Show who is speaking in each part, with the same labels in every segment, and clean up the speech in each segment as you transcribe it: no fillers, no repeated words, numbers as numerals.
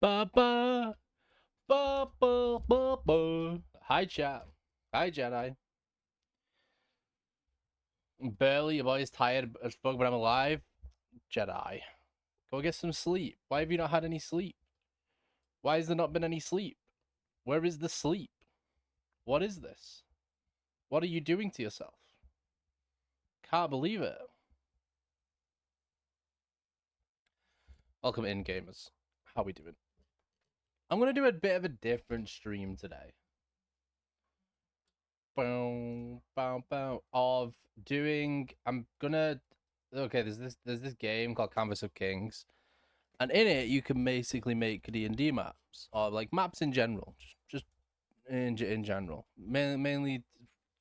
Speaker 1: Ba ba ba ba ba ba. Hi chat. Hi Jedi. Barely, your boy's tired as fuck, but I'm alive. Jedi. Go get some sleep. Why have you not had any sleep? Why has there not been any sleep? Where is the sleep? What is this? What are you doing to yourself? Can't believe it. Welcome in, gamers. How we doing? I'm gonna do a bit of a different stream today. Boom, boom, boom. Of doing. I'm gonna. Okay, there's this game called Canvas of Kings, and in it you can basically make D&D maps or like maps in general, just in general, mainly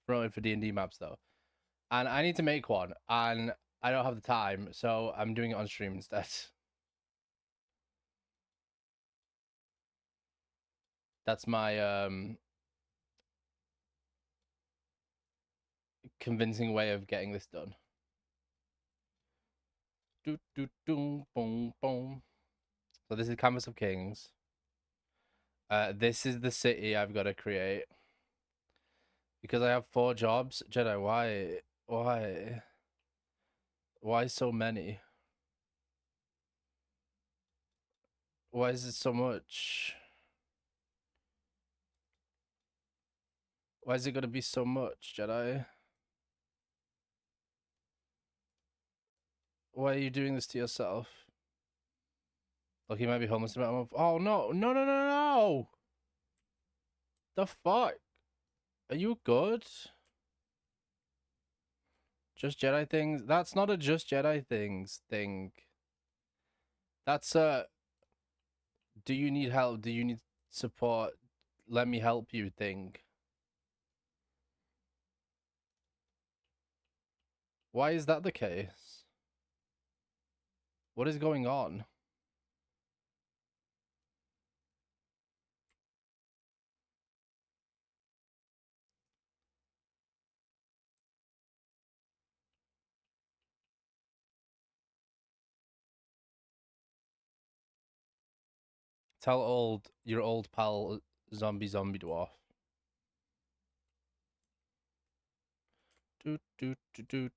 Speaker 1: promoted for D&D maps though. And I need to make one, and I don't have the time, so I'm doing it on stream instead. That's my convincing way of getting this done. Do do do boom boom. So this is Canvas of Kings. This is the city I've got to create because I have 4 jobs. Jedi, why so many? Why is it so much? Why is it gonna be so much, Jedi? Why are you doing this to yourself? Look, he might be homeless about a month. Oh no, no, no, no, no! The fuck? Are you good? Just Jedi things? That's not a just Jedi things thing. That's a do you need help? Do you need support? Let me help you thing. Why is that the case? What is going on? Tell your old pal zombie dwarf. Doot doot doot doot.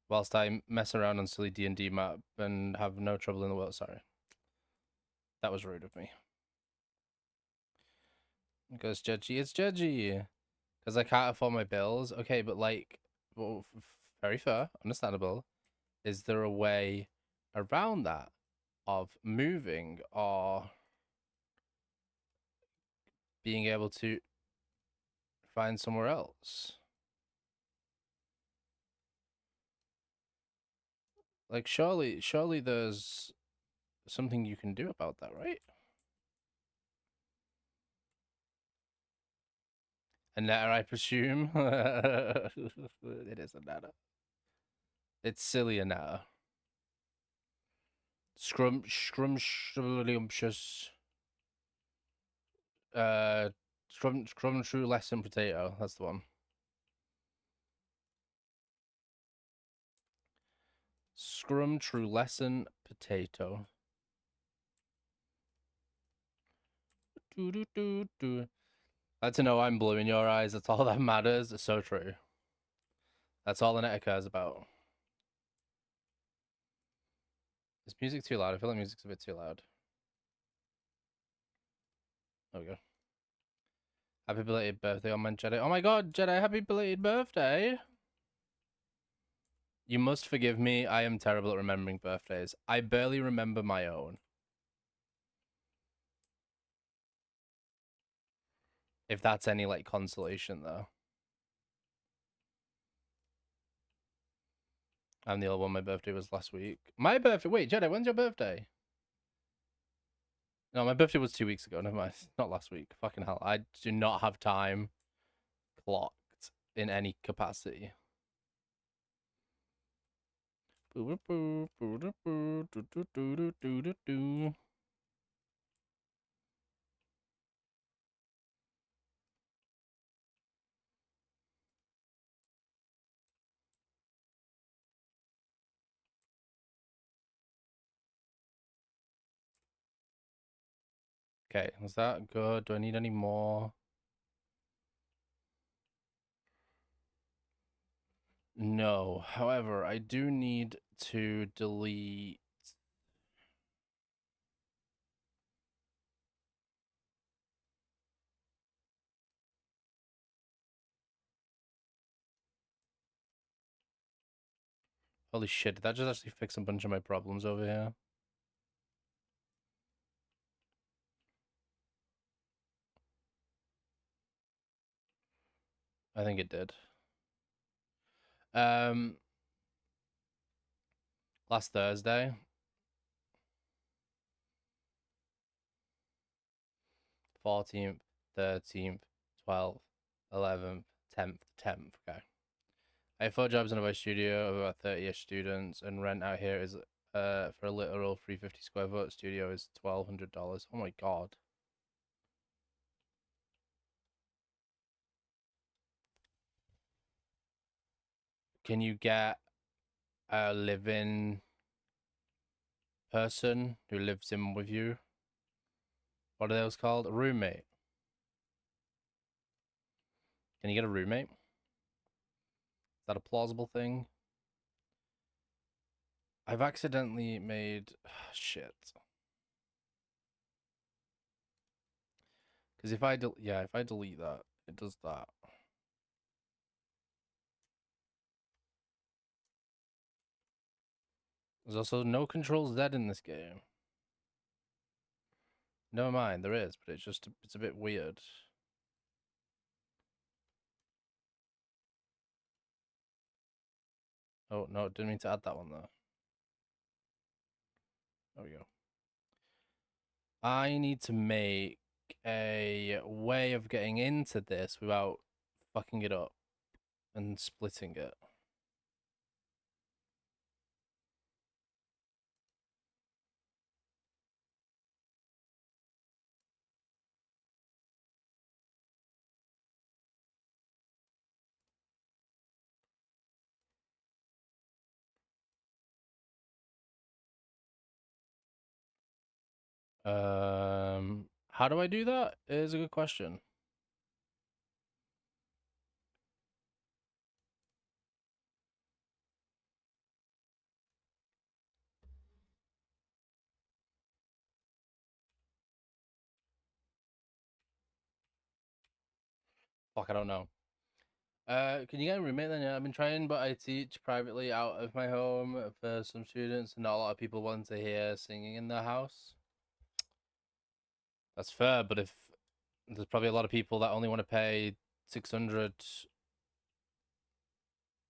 Speaker 1: Whilst I mess around on silly D&D map and have no trouble in the world. Sorry. That was rude of me. Because Judgy, it's Judgy. Because I can't afford my bills. Okay, but like, well, very fair, understandable. Is there a way around that of moving or being able to find somewhere else? Like, surely there's something you can do about that, right? A netter, I presume. It is a netter. It's silly a netter. Scrumptious. Scrum true lesson potato. That's the one. Scrum true lesson potato. Glad to know I'm blue in your eyes. That's all that matters. It's so true. That's all the net cares about. Is music too loud? I feel like music's a bit too loud. There we go. Happy belated birthday on my Jedi. Oh my god, Jedi, happy belated birthday. You must forgive me. I am terrible at remembering birthdays. I barely remember my own. If that's any like consolation though. I'm the old one. My birthday was last week. My birthday. Wait, Jedi, when's your birthday? No, my birthday was 2 weeks ago. Never mind. Not last week. Fucking hell. I do not have time clocked in any capacity. Okay, is that good? Do I need any more? No. However, I do need to delete. Holy shit, did that just actually fix a bunch of my problems over here? I think it did. Last Thursday, 14th, 13th, 12th, 11th, 10th. Okay. I have 4 jobs in a voice studio of about 30-ish students, and rent out here is for a literal 350 square foot studio is $1,200. Oh my god. Can you get a living person who lives in with you? What are those called? A roommate. Can you get a roommate? Is that a plausible thing? I've accidentally made shit. Because if I if I delete that, it does that. There's also no Control Z in this game. Never mind, there is, but it's a bit weird. Oh no, didn't mean to add that one though. There we go. I need to make a way of getting into this without fucking it up and splitting it. How do I do that? Is a good question. Fuck, I don't know. Can you get a roommate then? Yeah, I've been trying, but I teach privately out of my home for some students, and not a lot of people want to hear singing in their house. That's fair, but if there's probably a lot of people that only want to pay 600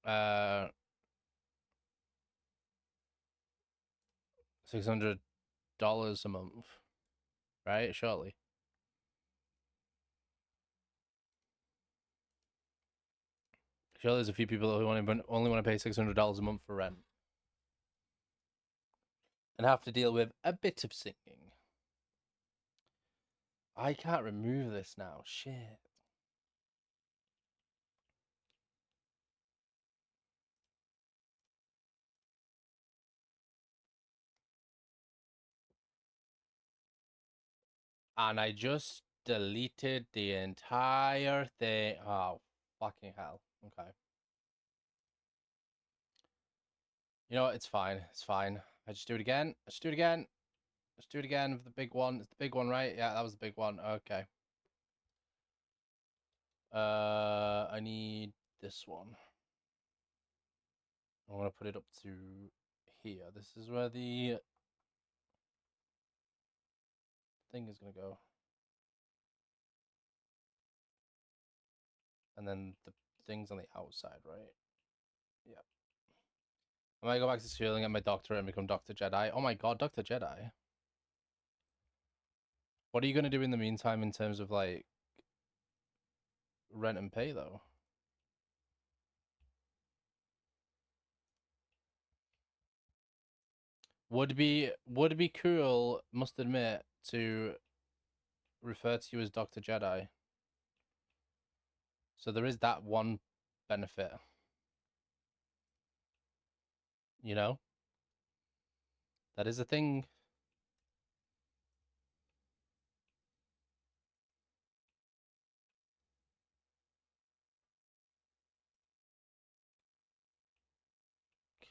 Speaker 1: uh $600 a month, right? Surely. Surely there's a few people who only want to pay $600 a month for rent and have to deal with a bit of singing. I can't remove this now. Shit. And I just deleted the entire thing. Oh, fucking hell. Okay. You know what? It's fine. It's fine. I just do it again. Let's do it again. Let's do it again with the big one. It's the big one, right? Yeah, that was the big one. Okay. I need this one. I'm gonna put it up to here. This is where the thing is gonna go. And then the thing's on the outside, right? Yeah. I might go back to schooling, get my doctorate, and become Dr. Jedi. Oh my god, Dr. Jedi. What are you gonna do in the meantime in terms of like rent and pay though? Would be cool, must admit, to refer to you as Dr. Jedi. So there is that one benefit, you know? That is a thing.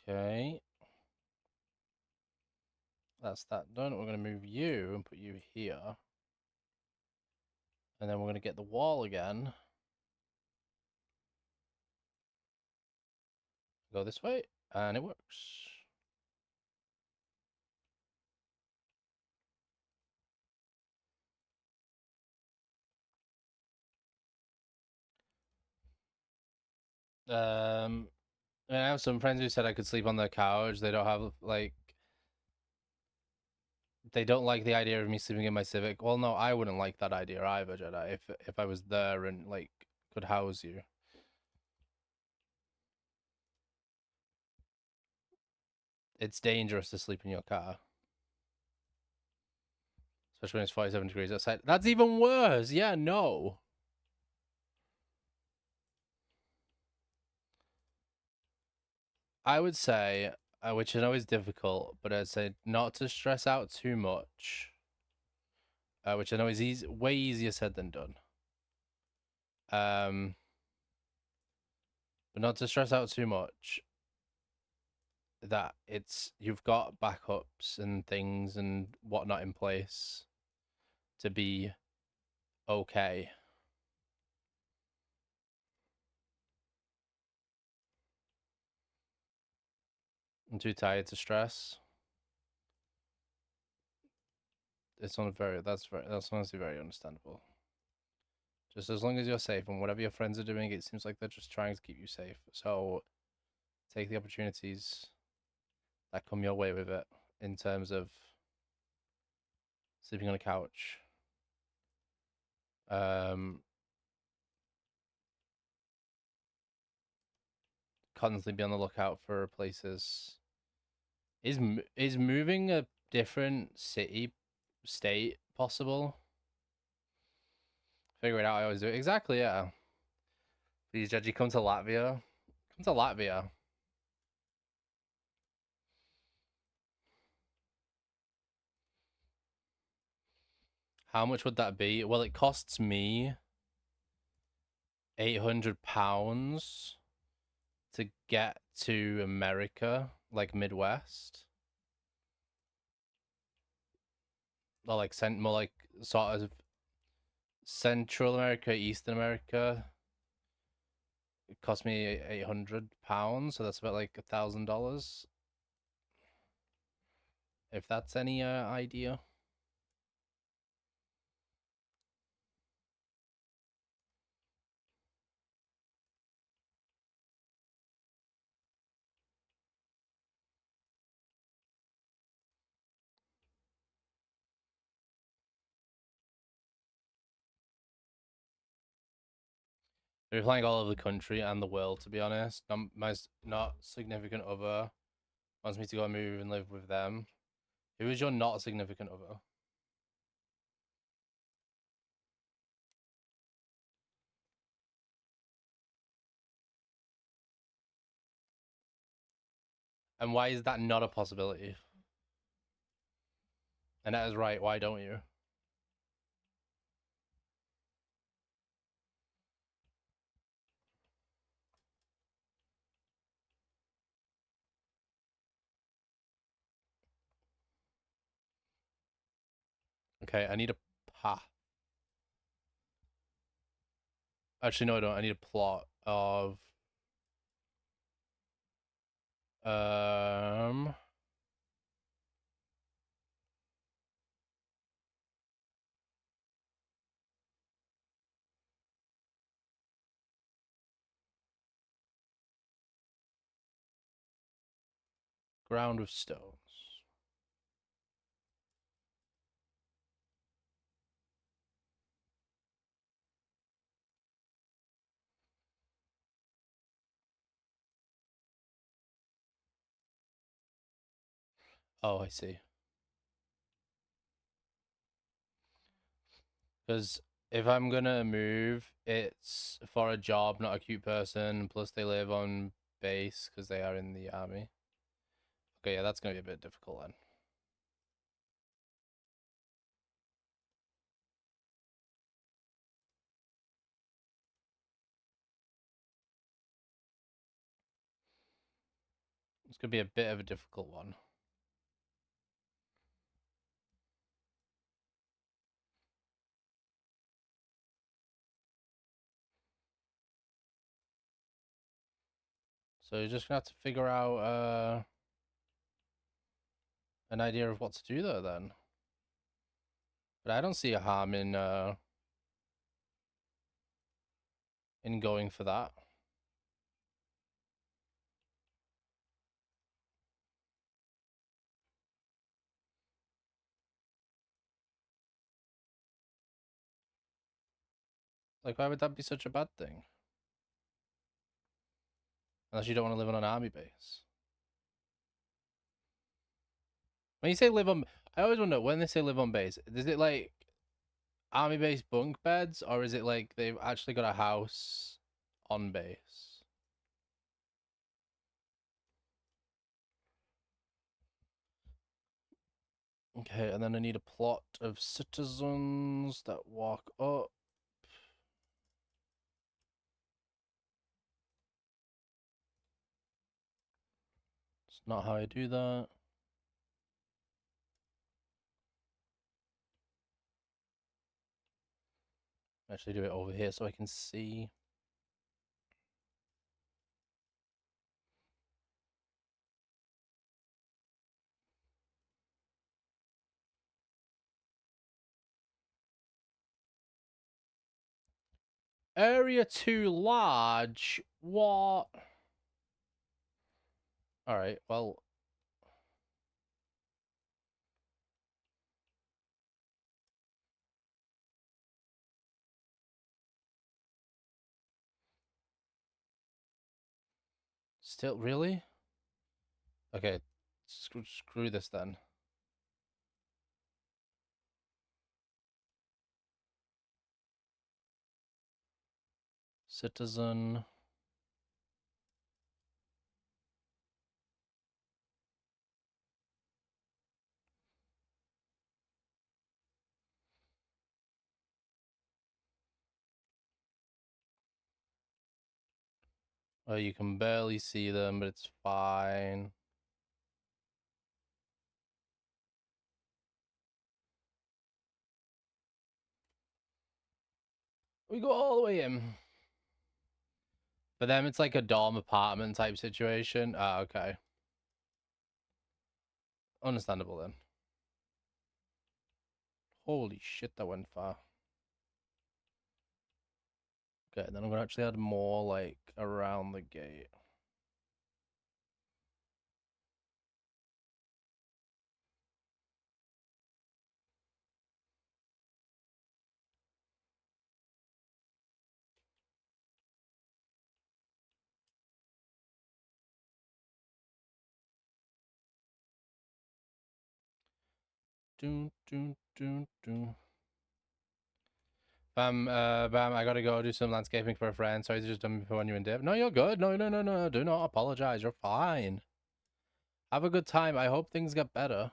Speaker 1: Okay. That's that done. We're going to move you and put you here. And then we're going to get the wall again. Go this way, and it works. I have some friends who said I could sleep on their couch. They don't have, like, they don't like the idea of me sleeping in my Civic. Well, no, I wouldn't like that idea either, Jedi, if I was there and, like, could house you. It's dangerous to sleep in your car. Especially when it's 47 degrees outside. That's even worse. Yeah, no. I would say, which I know is difficult, but I'd say not to stress out too much. Which I know is easy, way easier said than done. But not to stress out too much. That you've got backups and things and whatnot in place to be okay. I'm too tired to stress. It's on that's honestly very understandable. Just as long as you're safe and whatever your friends are doing, it seems like they're just trying to keep you safe. So take the opportunities that come your way with it in terms of sleeping on a couch. Constantly be on the lookout for places. Is moving a different state possible? Figure it out. I always do it. Exactly. Yeah. Please, Judgy, come to Latvia. Come to Latvia. How much would that be? Well, it costs me £800 to get to America, like Midwest, or like more like sort of Central America, Eastern America. It cost me £800, so that's about like $1,000. If that's any idea. We're flying all over the country and the world, to be honest. My not significant other wants me to go and move and live with them. Who is your not significant other? And why is that not a possibility? And that is right. Why don't you? Okay, I need a pa. Actually, no, I don't. I need a plot of um ground with stones. Oh, I see. Because if I'm gonna move, it's for a job, not a cute person. Plus, they live on base because they are in the army. Okay, yeah, that's gonna be a bit difficult then. It's gonna be a bit of a difficult one. So you're just gonna have to figure out an idea of what to do there then. But I don't see a harm in going for that. Like, why would that be such a bad thing? Unless you don't want to live on an army base. When you say live on, I always wonder when they say live on base, is it like army base bunk beds, or is it like they've actually got a house on base? Okay, and then I need a plot of citizens that walk up. It's not how I do that. Actually do it over here so I can see. Area too large? What? Alright, well. Still, really? Okay, screw this then. Citizen. Oh, you can barely see them, but it's fine. We go all the way in. For them, it's like a dorm apartment type situation. Ah, okay. Understandable then. Holy shit, that went far. Okay, then I'm gonna actually add more like around the gate. Doom, doom, doom, doom. Bam, I gotta go do some landscaping for a friend. Sorry to just done before when you and Dave. No, you're good. No, no, no, no. Do not apologize. You're fine. Have a good time. I hope things get better.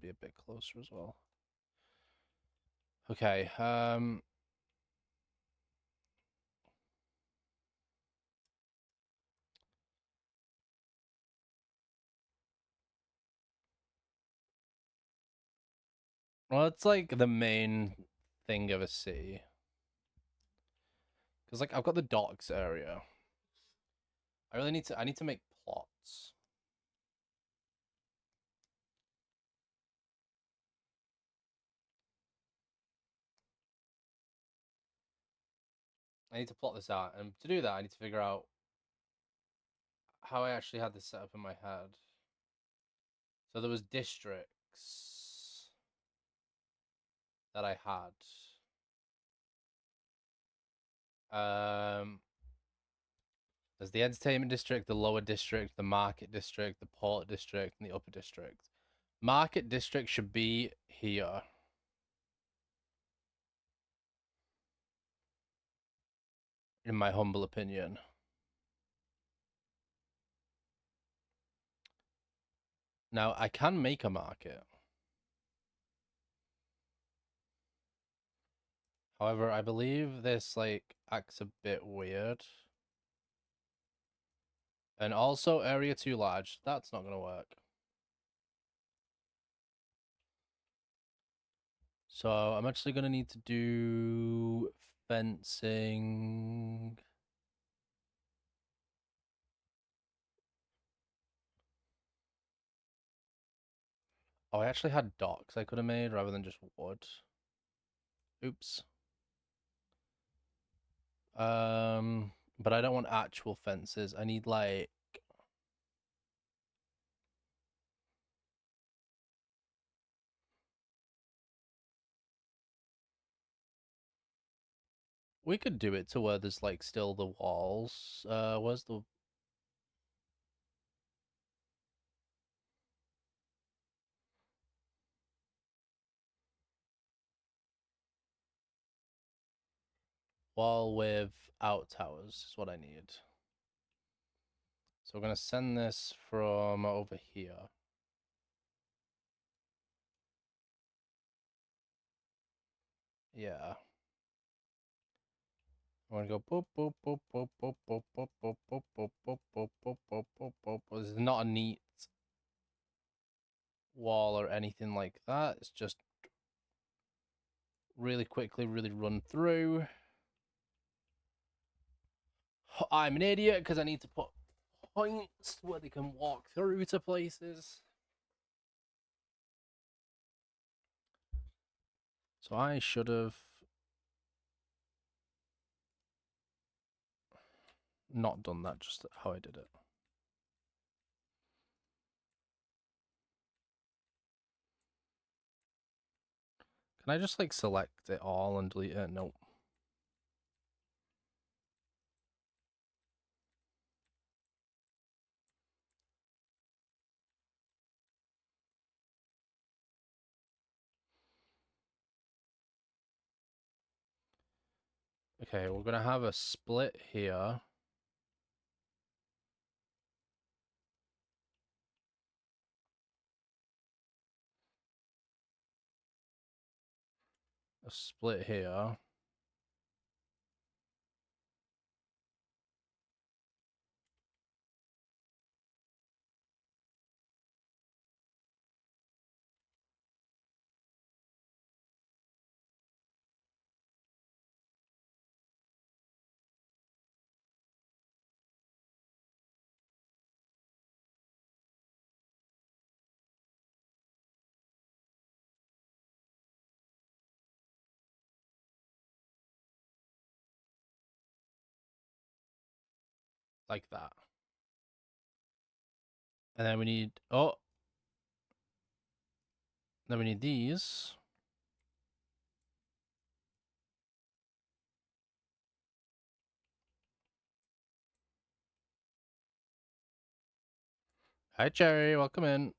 Speaker 1: Be a bit closer as well. Okay. Well, it's like the main thing of a city. Because like I've got the docks area. I need to make plots. I need to plot this out, and to do that, I need to figure out how I actually had this set up in my head. So there was districts that I had. There's the entertainment district, the lower district, the market district, the port district, and the upper district. Market district should be here. In my humble opinion. Now, I can make a market. However, I believe this, like, acts a bit weird. And also area too large. That's not going to work. So I'm actually going to need to do fencing. Oh, I actually had docks I could have made rather than just wood. Oops. But I don't want actual fences. I need like we could do it to where there's like still the walls. Where's the wall without towers is what I need. So we're gonna send this from over here. Yeah. I'm gonna go boop boop boop boop boop boop boop boop boop boop boop boop boop boop boop boop. This is not a neat wall or anything like that. It's just really quickly, really run through. I'm an idiot because I need to put points where they can walk through to places. So I should have not done that, just how I did it. Can I just like select it all and delete it? Nope. Okay, we're gonna have a split here. A split here. Like that. And then we need, oh, then we need these. Hi, Cherry, welcome in.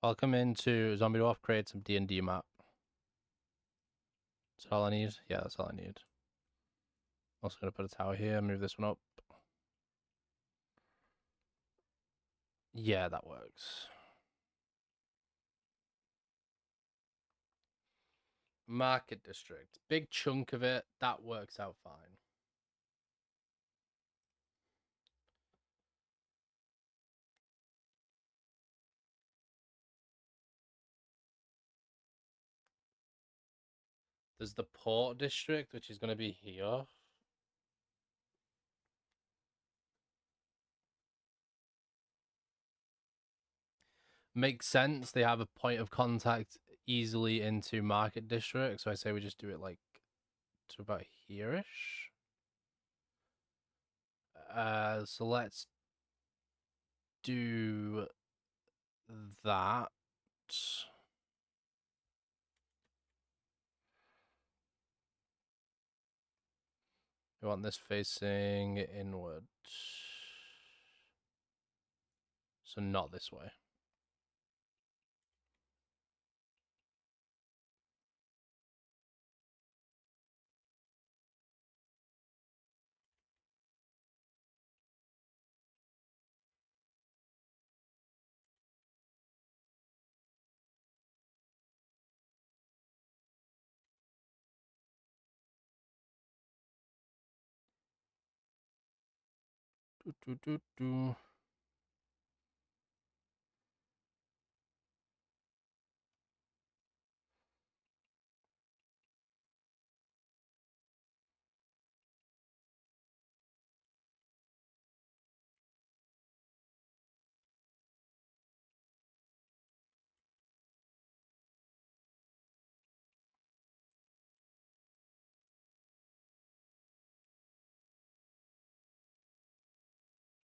Speaker 1: Welcome into Zombie Dwarf, create some D&D map. Is that all I need? Yeah, that's all I need. Also gonna put a tower here, move this one up. Yeah, that works. Market district. Big chunk of it. That works out fine. There's the port district, which is going to be here. Makes sense. They have a point of contact easily into market district. So I say we just do it like to about here-ish. So let's do that. We want this facing inward. So not this way. Do.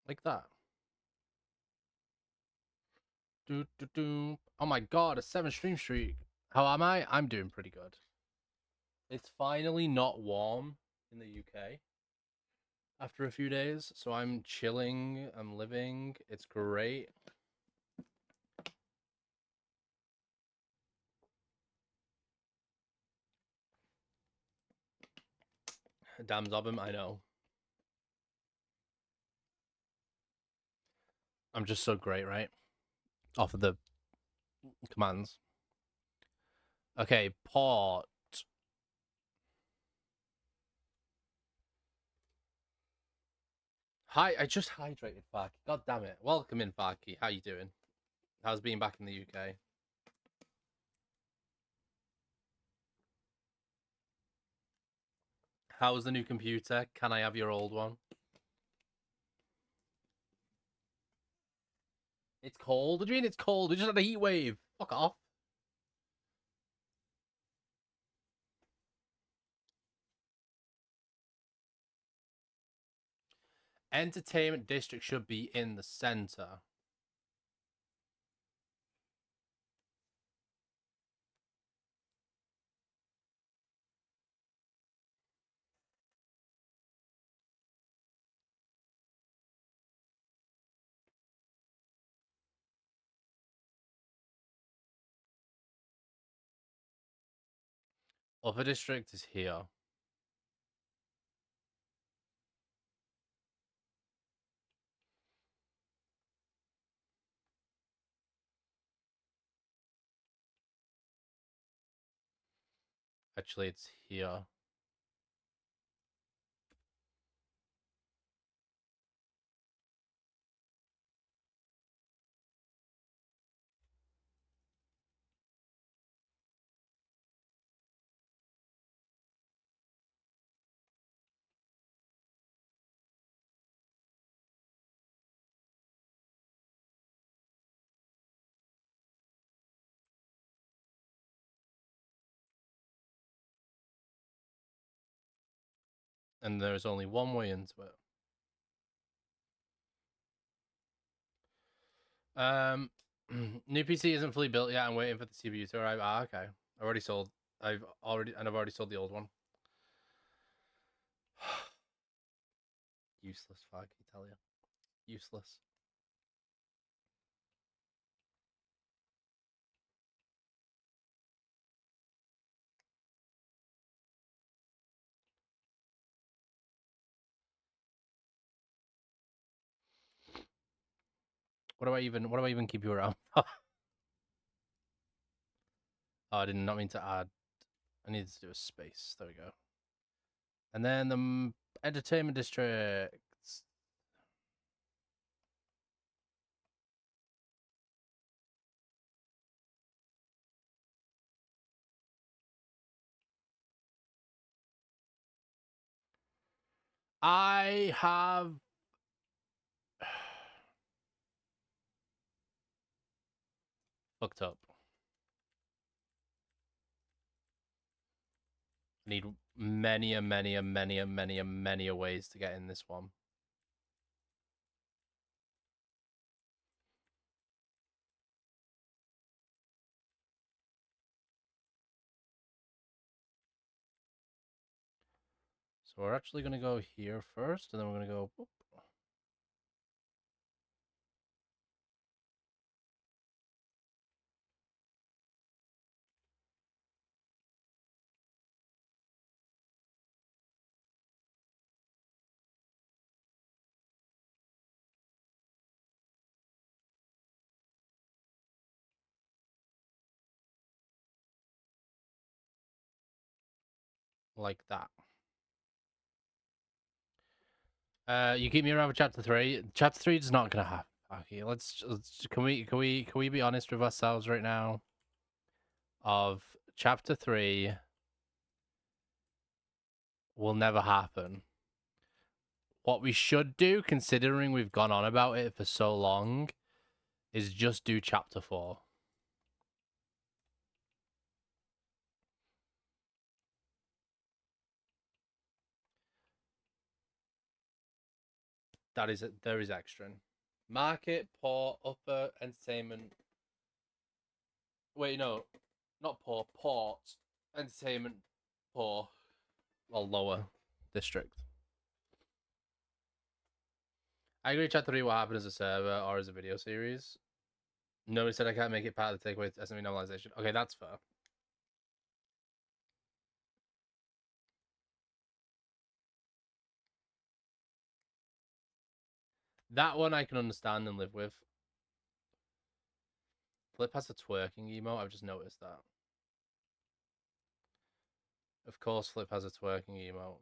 Speaker 1: Like that. Oh my god, a 7 stream streak. How am I? I'm doing pretty good. It's finally not warm in the UK after a few days, so I'm chilling, I'm living. It's great. Damn Zobham, I know. I'm just so great, right? Off of the commands. Okay, port. Hi, I just hydrated, Farky. God damn it. Welcome in, Farky. How you doing? How's being back in the UK? How's the new computer? Can I have your old one? It's cold. What do you mean it's cold? We just had a heat wave. Fuck off. Entertainment district should be in the center. Upper district is here. Actually, it's here. And there's only one way into it. New PC isn't fully built yet. I'm waiting for the CPU to arrive. Ah, okay. I've already sold the old one. Useless, fuck, I tell you. Useless. What do I even keep you around? Oh, I did not mean to add. I needed to do a space. There we go. And then the entertainment districts. I have fucked up. I need many ways to get in this one. So we're actually going to go here first, and then we're going to go... Whoop. Like that. You keep me around for chapter 3. Chapter 3 is not gonna happen. Okay, let's can we be honest with ourselves right now? Of chapter 3 will never happen. What we should do, considering we've gone on about it for so long, is just do chapter 4. There is extra. Market, port, upper entertainment. Wait, no, not poor. Port, entertainment, poor, or lower district. I agree. Chapter 3 will happen as a server or as a video series. Nobody said I can't make it part of the takeaway SME normalization. Okay, that's fair. That one I can understand and live with. Flip has a twerking emote. I've just noticed that. Of course, Flip has a twerking emote.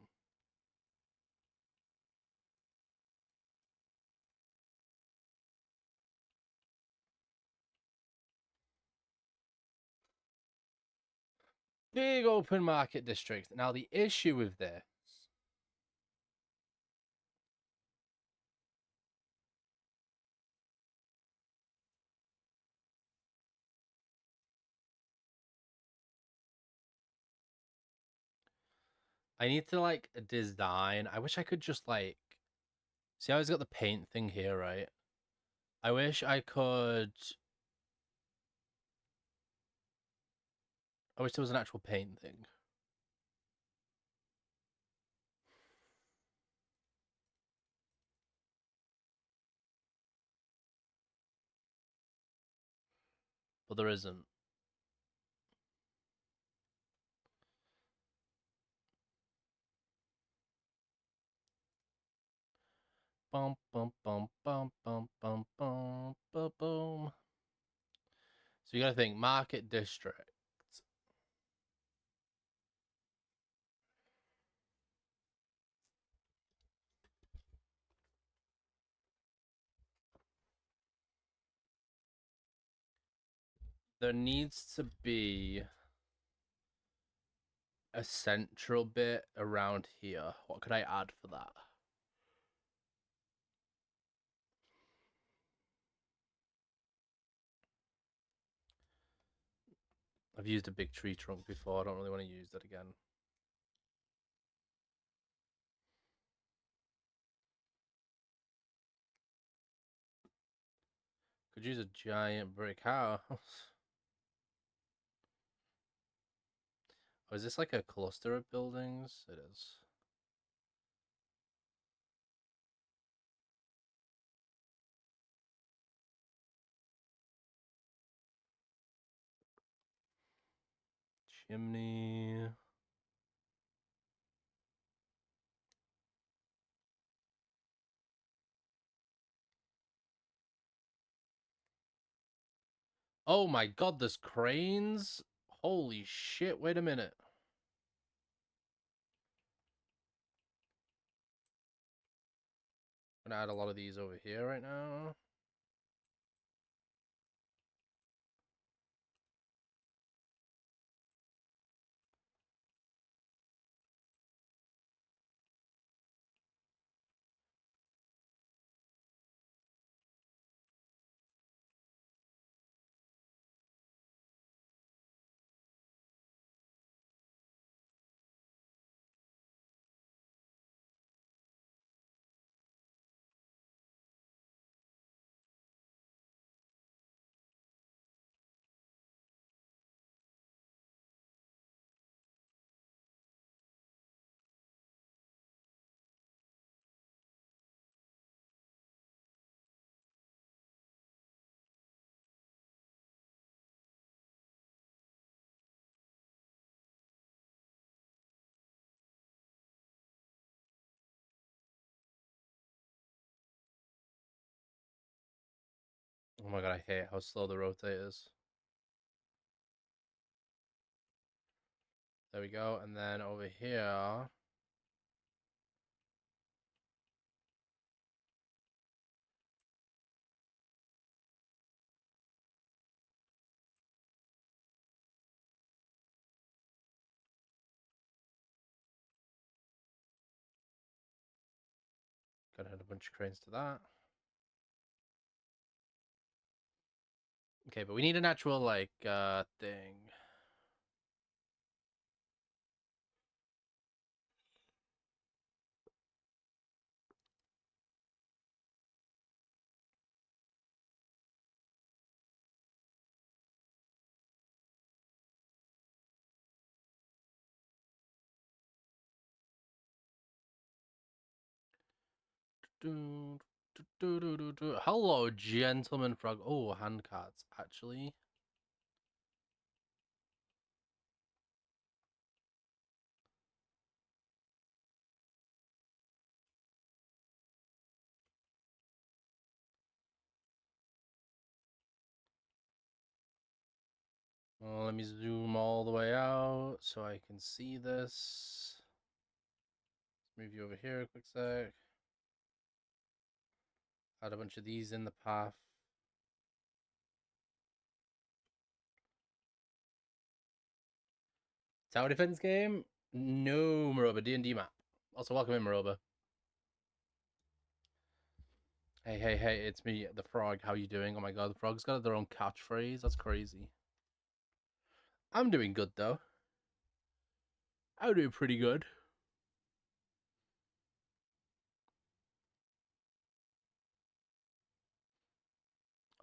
Speaker 1: Big open market district. Now, the issue with this. I need to, like, design. I wish I could just, like. See how he's got the paint thing here, right? I wish I could. I wish there was an actual paint thing. But there isn't. Bum bum bum bum bum bum bum bum boom. So you gotta think market district. There needs to be a central bit around here. What could I add for that? I've used a big tree trunk before. I don't really want to use that again. Could use a giant brick house. Oh, is this like a cluster of buildings? It is. Chimney. Oh my god, there's cranes? Holy shit, wait a minute. I'm gonna add a lot of these over here right now. Oh my god, I hate how slow the rotate is. There we go. And then over here. a bunch of cranes to that. Okay, but we need an actual like thing. Hello, gentleman frog. Oh, hand cards, actually. Well, let me zoom all the way out so I can see this. Let's move you over here a quick sec. Add a bunch of these in the path. Tower defense game? No, Maroba. D&D map. Also, welcome in, Maroba. Hey, it's me, the frog. How you doing? Oh my god, the frog's got their own catchphrase. That's crazy. I'm doing good, though. I'm doing pretty good.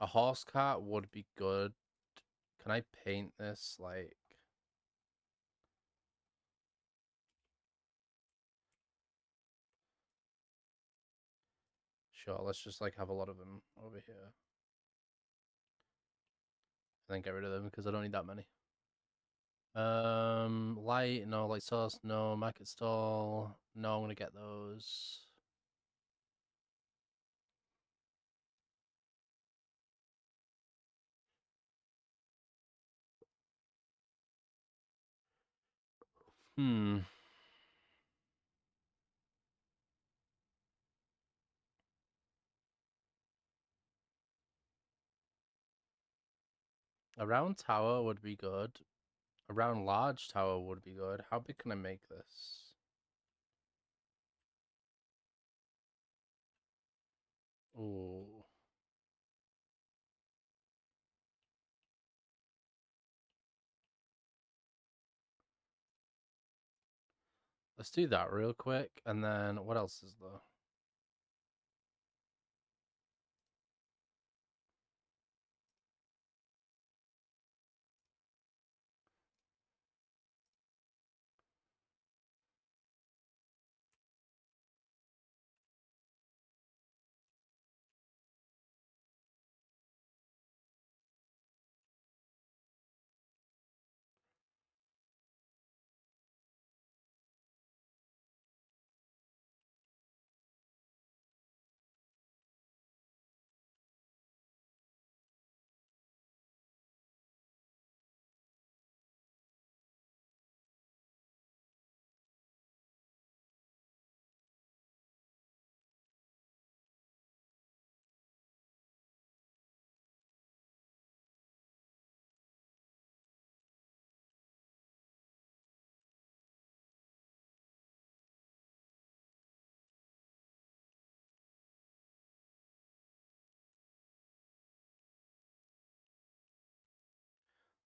Speaker 1: A horse cart would be good. Can I paint this, like... Sure, let's just, like, have a lot of them over here. And then get rid of them, because I don't need that many. Light, no. Light source, no. Market stall, no. I'm gonna get those. A round tower would be good. A round large tower would be good. How big can I make this? Ooh. Let's do that real quick. And then what else is there?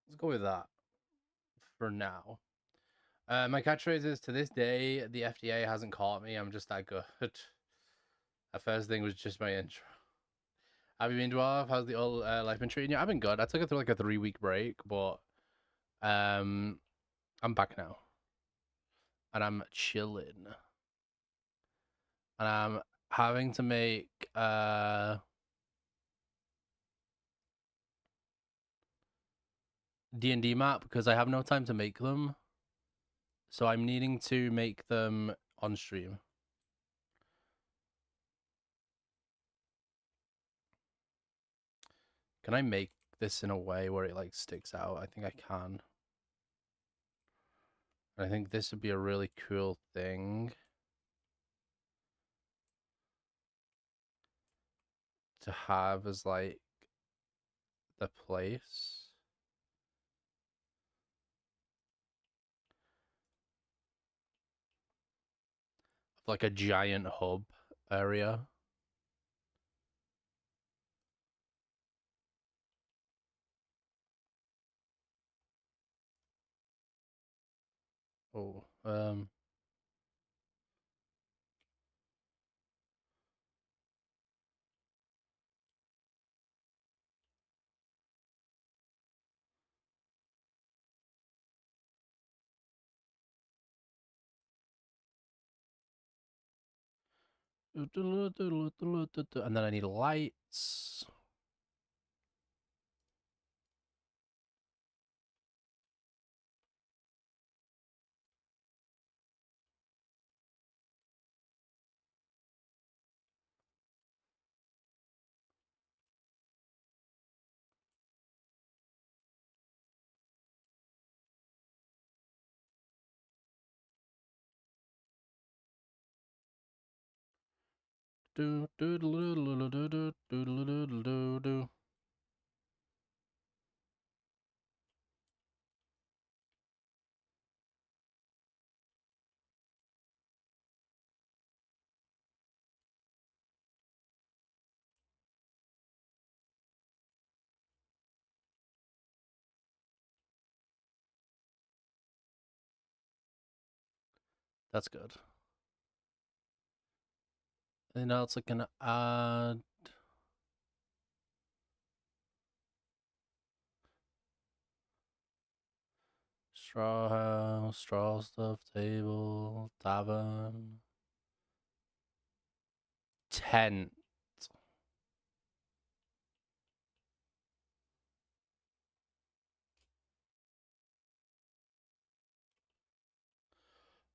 Speaker 1: Let's go with that for now. My catchphrase is, to this day, the FDA hasn't caught me. I'm just that good. That first thing was just my intro. Have you been, Dwarf? How's the old life been treating you? I've been good. I took it through like a 3-week break, but I'm back now. And I'm chilling. And I'm having to make D&D map because I have no time to make them. So I'm needing to make them on stream. Can I make this in a way where it like sticks out? I think I can. I think this would be a really cool thing to have as like the place. Like a giant hub area. Oh, and then I need lights. That's good. And now it's like an add. Straw house, straw stuff table, tavern, tent.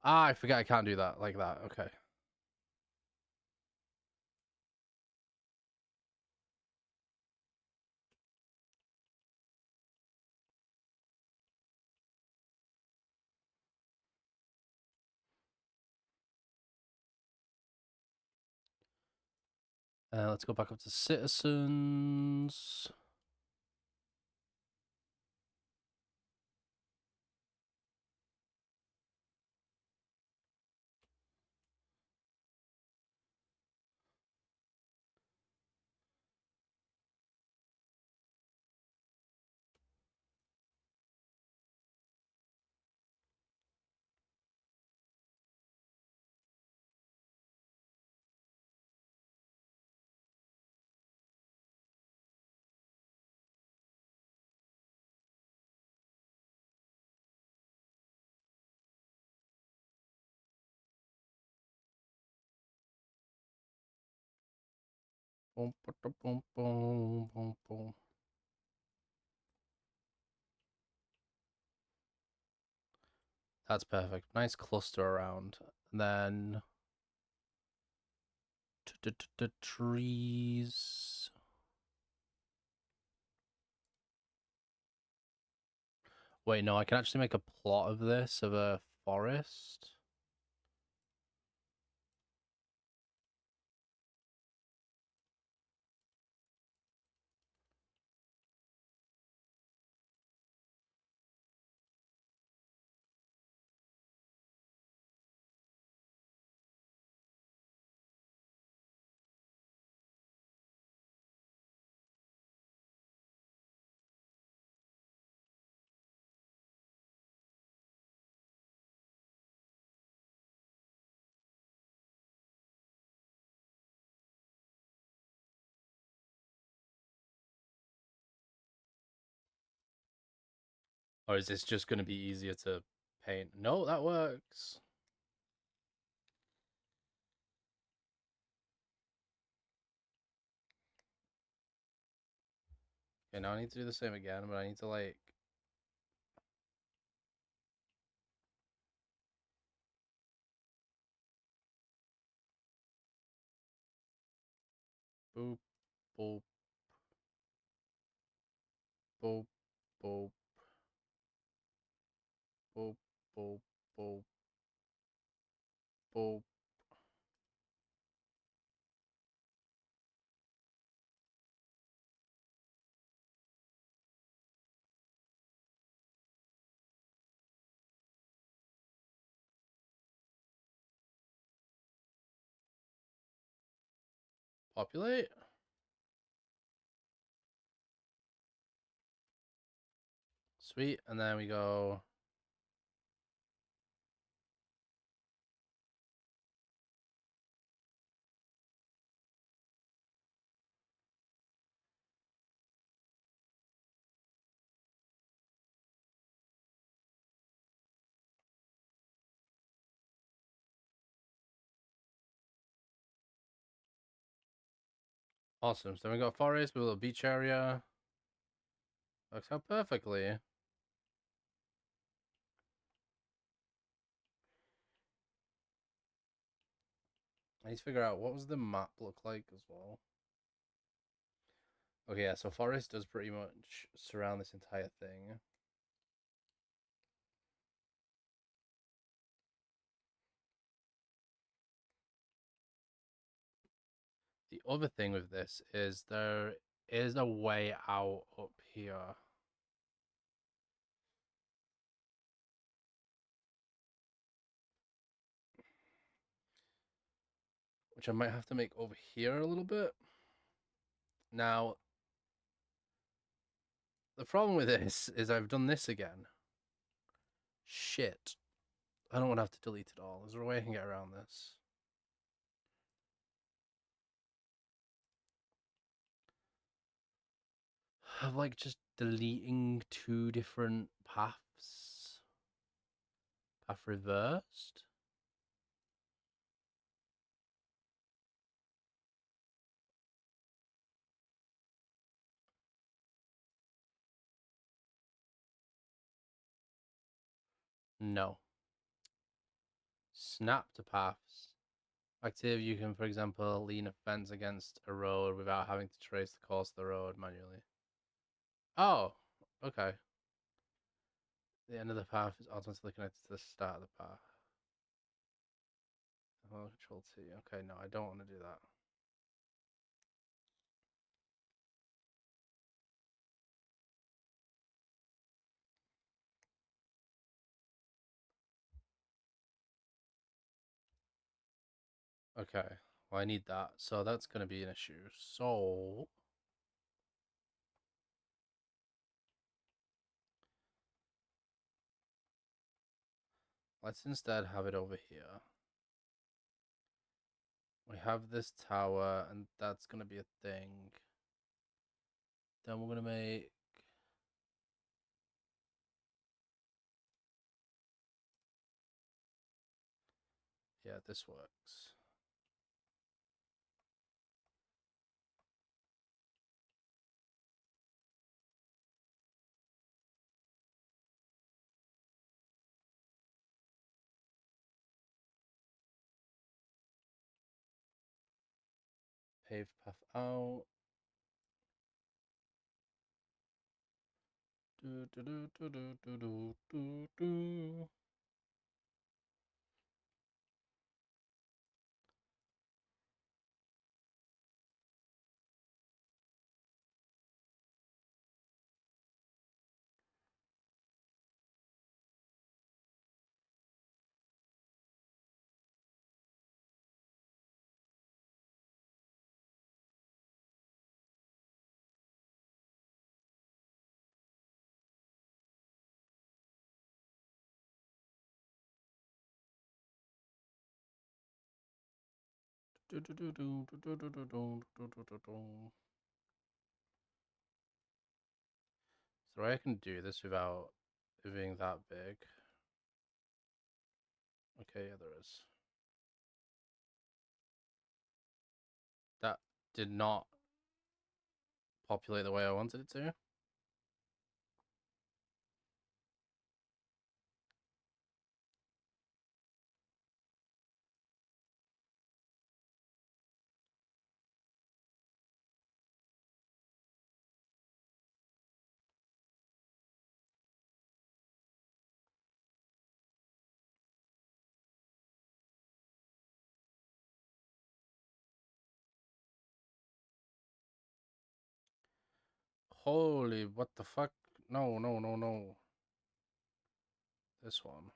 Speaker 1: Ah, I forget I can't do that like that. Okay. Let's go back up to citizens. Boom, boom, boom, boom, boom, boom. That's perfect. Nice cluster around. And then trees. Wait, no, I can actually make a plot of this of a forest. Or is this just going to be easier to paint? No, that works. Okay, now I need to do the same again, but I need to like... Boop, boop, boop, boop, boop, boop, boop, boop. Populate. Sweet. And then we go Awesome. So we got forest with a little beach area. Works out perfectly. I need to figure out what was the map look like as well. Okay, yeah, so forest does pretty much surround this entire thing. The other thing with this is there is a way out up here. Which I might have to make over here a little bit. Now, the problem with this is I've done this again. Shit. I don't want to have to delete it all. Is there a way I can get around this? Of like just deleting two different paths. Path reversed? No. Snap to paths. Active, you can, for example, lean a fence against a road without having to trace the course of the road manually. Oh, okay. The end of the path is automatically connected to the start of the path. Oh, Control T. Okay, no, I don't want to do that. Okay, well, I need that. So that's going to be an issue. So let's instead have it over here. We have this tower, and that's going to be a thing. Then we're going to make... Yeah, this works. Paved path out. Do, do, do, do, do, do, do, do. Do, do, do, do, do, do, do, do, do, do, do, do. So I can do this without it being that big. Okay, yeah, there is. That did not populate the way I wanted it to. Holy, what the fuck? No, no, no, no. This one.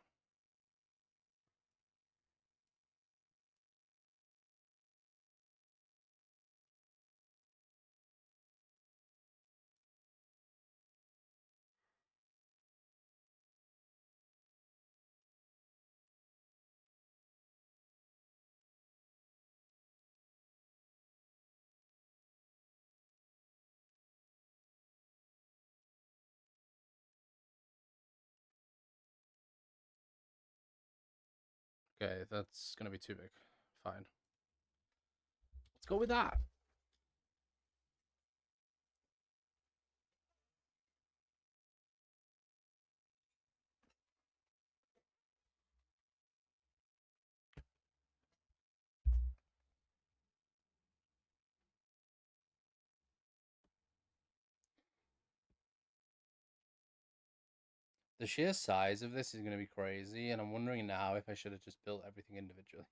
Speaker 1: Okay, that's gonna be too big. Fine. Let's go with that. The sheer size of this is going to be crazy, and I'm wondering now if I should have just built everything individually.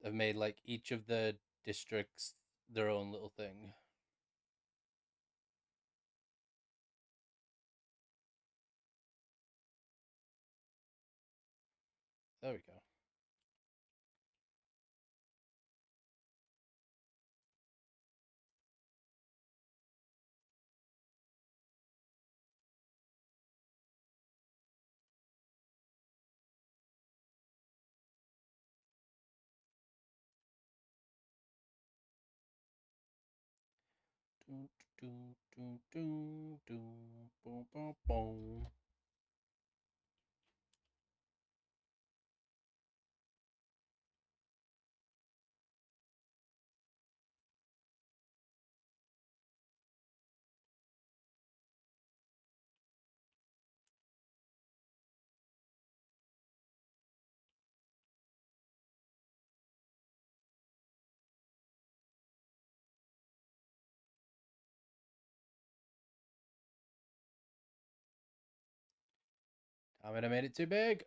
Speaker 1: I've made like each of the districts their own little thing. There we go. Do, do, do, do, do, boom, boom, boom. Damn it, I made it too big.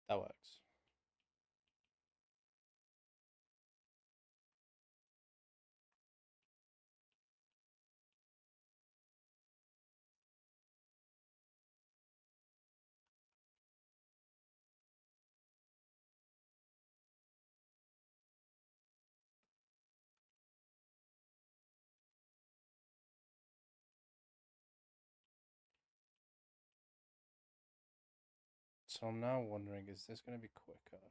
Speaker 1: That works. So I'm now wondering, is this going to be quicker?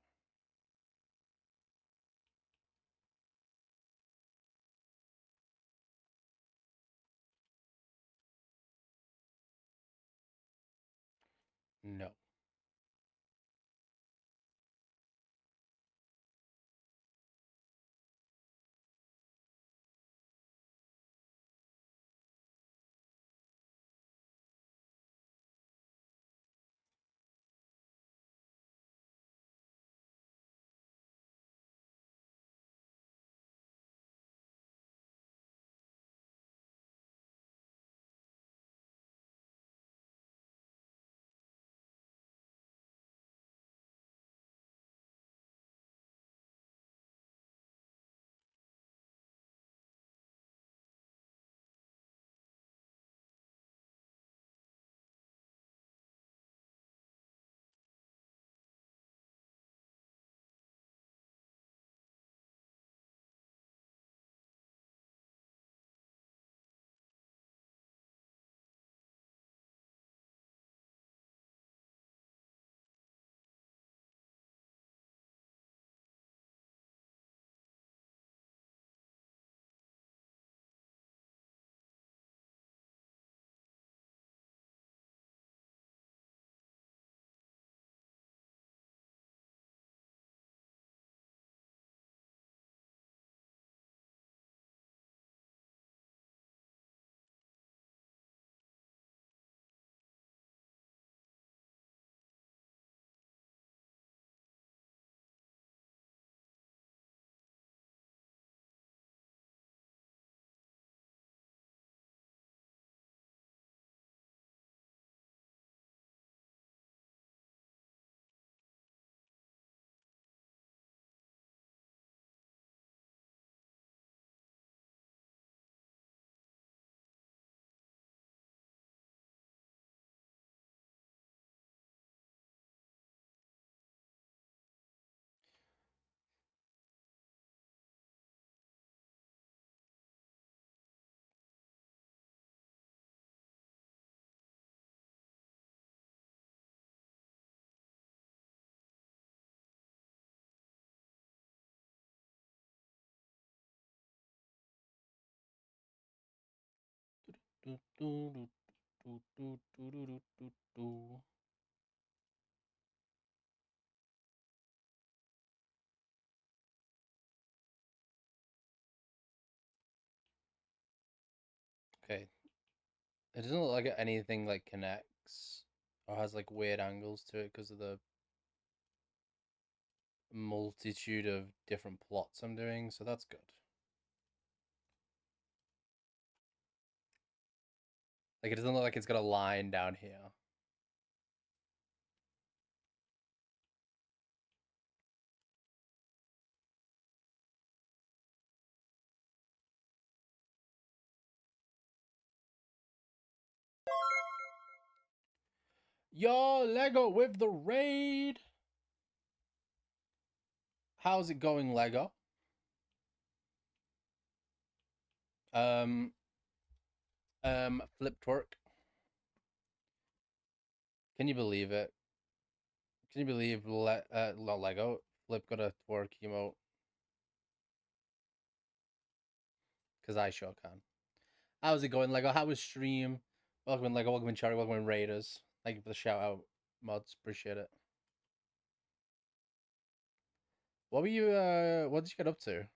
Speaker 1: No. Okay. It doesn't look like anything like connects or has like weird angles to it because of the multitude of different plots I'm doing, so that's good. Like it doesn't look like it's got a line down here. Yo, Lego with the raid. How's it going, Lego? Um, Flip twerk. Can you believe it? Can you believe not Lego? Flip got a twerk emote? Because I sure can. How's it going, Lego? How was stream? Welcome in, Lego. Welcome in, Charlie. Welcome in, Raiders. Thank you for the shout out, mods. Appreciate it. What were you? What did you get up to?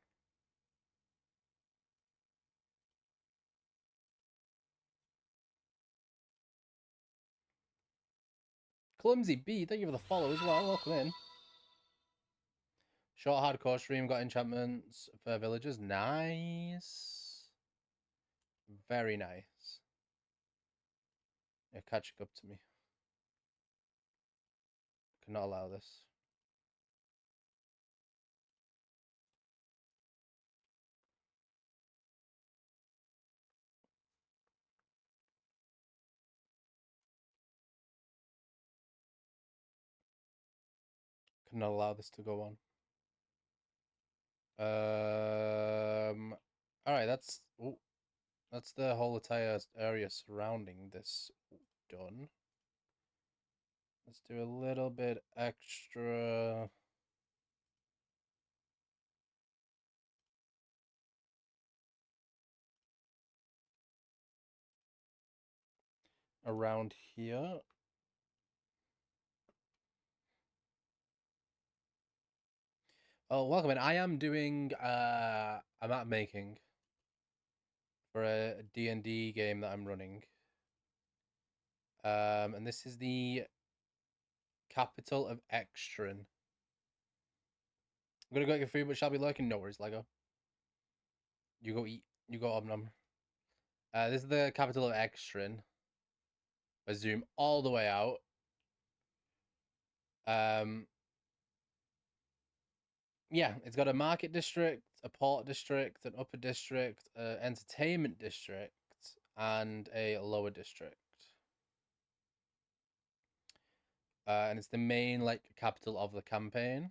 Speaker 1: Clumsy B, thank you for the follow as well. Welcome in. Short hardcore stream, got enchantments for villagers. Nice. Very nice. You're catching up to me. Cannot allow this. Cannot allow this to go on. All right, that's the whole entire area surrounding this done. Let's do a little bit extra. Around here. Oh, welcome in. I am doing I'm at making for a D&D game that I'm running. And this is the capital of Extran. I'm gonna go get your food, but shall be lurking. No worries, Lego. You go eat. You go om. This is the capital of Extran. I zoom all the way out. Yeah, it's got a market district, a port district, an upper district, an entertainment district, and a lower district. And it's the main like capital of the campaign.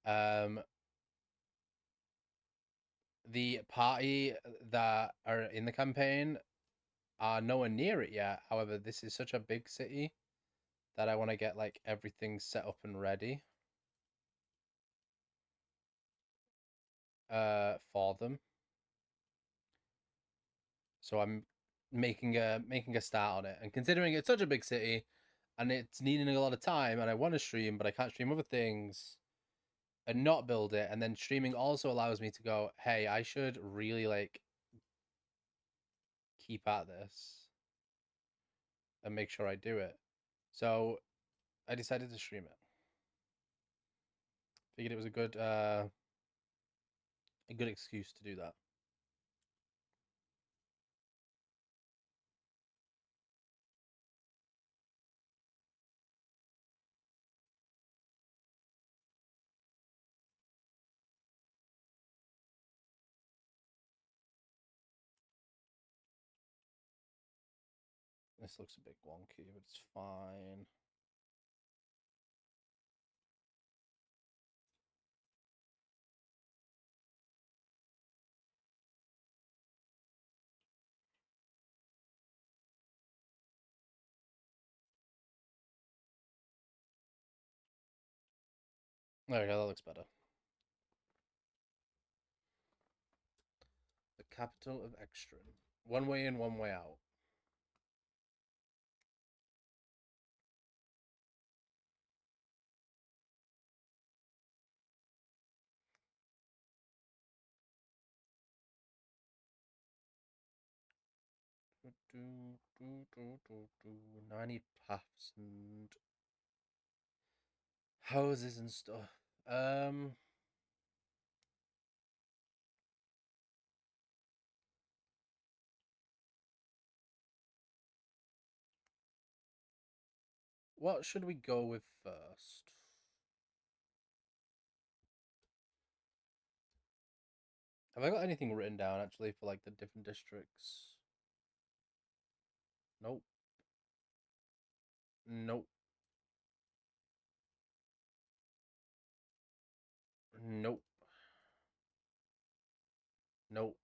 Speaker 1: The party that are in the campaign are nowhere near it yet. However, this is such a big city that I want to get like everything set up and ready for them. So I'm making a start on it. And considering it's such a big city and it's needing a lot of time and I want to stream, but I can't stream other things and not build it, and then streaming also allows me to go, hey, I should really like keep at this and make sure I do it. So I decided to stream it. Figured it was a good excuse to do that. This looks a bit wonky, but it's fine. There we go, that looks better. The capital of Extran. One way in, one way out. Now I need paths and houses and stuff. What should we go with first? Have I got anything written down actually for like the different districts? Nope. Nope. Nope. Nope.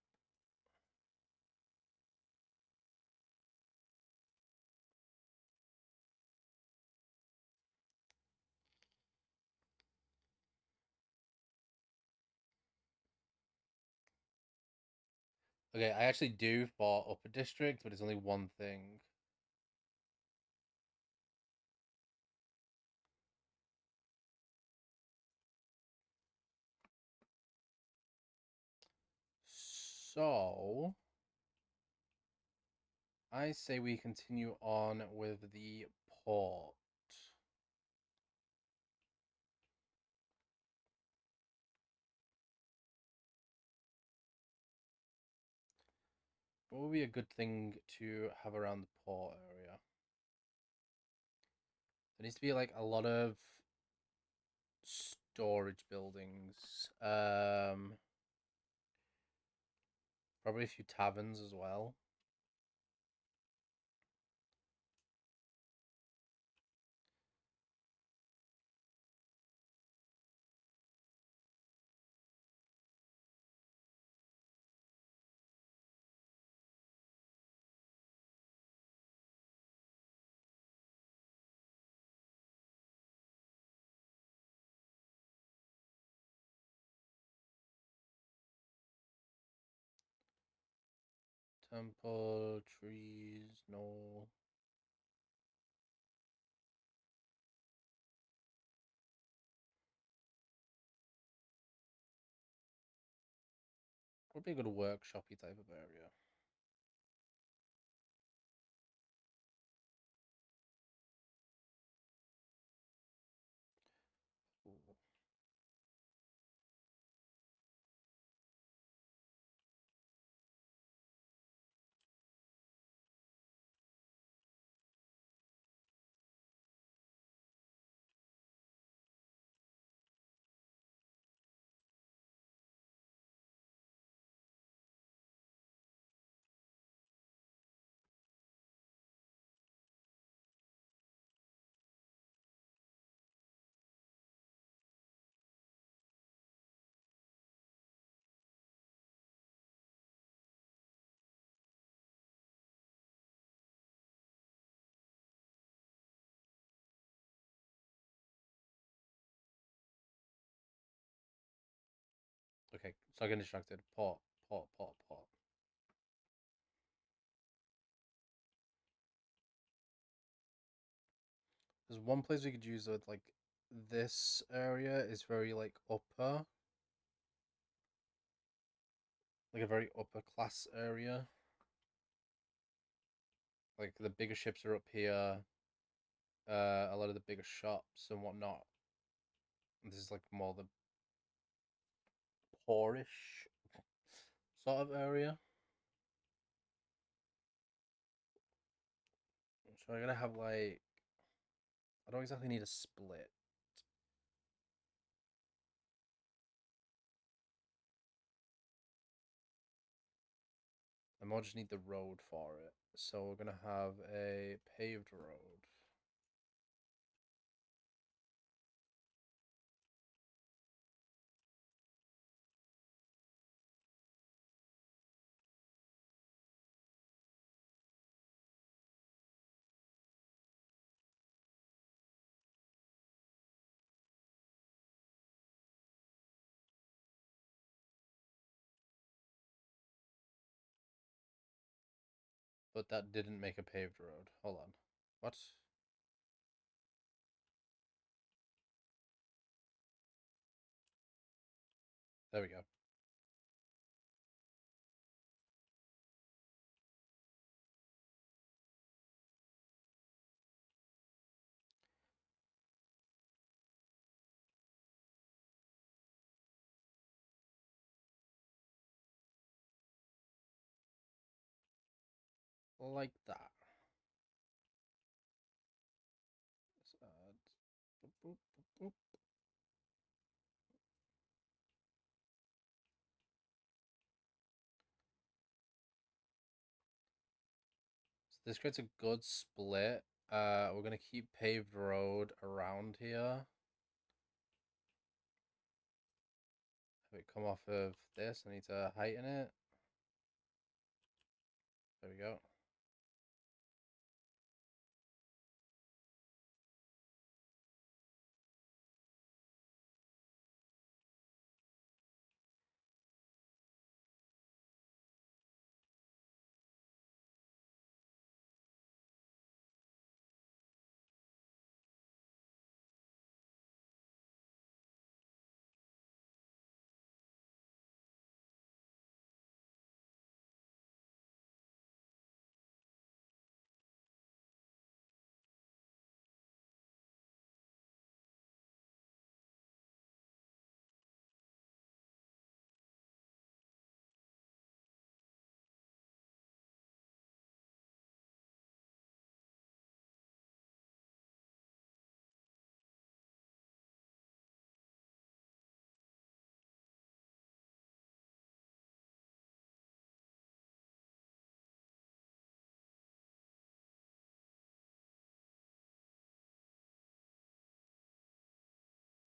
Speaker 1: Okay, I actually do for Upper District, but it's only one thing. So I say we continue on with the port. What would be a good thing to have around the port area? There needs to be like a lot of storage buildings. Probably a few taverns as well. Temple, trees, no. Would be a good workshopy type of area. Ooh. Okay, so I get distracted. Port, port, port, port. There's one place we could use it, like this area is very like upper, like a very upper class area. Like the bigger ships are up here. A lot of the bigger shops and whatnot. This is like more the poorish sort of area. So I'm gonna have like I don't exactly need a split. I more just need the road for it. So we're gonna have a paved road. but that didn't make a paved road. Hold on. What? There we go. Like that. Let's add... boop, boop, boop, boop. So this creates a good split. We're gonna keep paved road around here. Have it come off of this. I need to heighten it. There we go.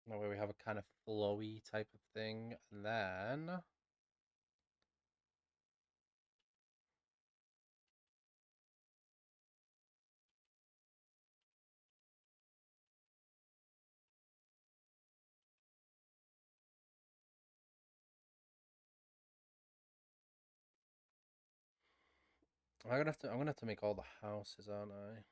Speaker 1: Now where we have a kind of flowy type of thing, and then I'm gonna have to make all the houses, aren't I?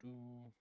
Speaker 1: do.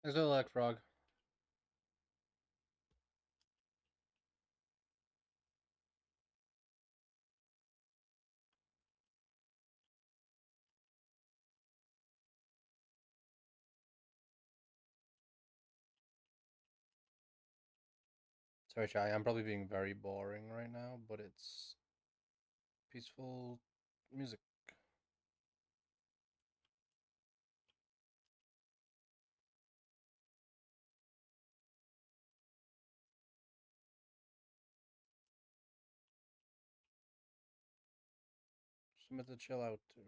Speaker 1: Thanks for the luck, Frog. Sorry, Shy. I'm probably being very boring right now, but it's peaceful music. Just meant to chill out too.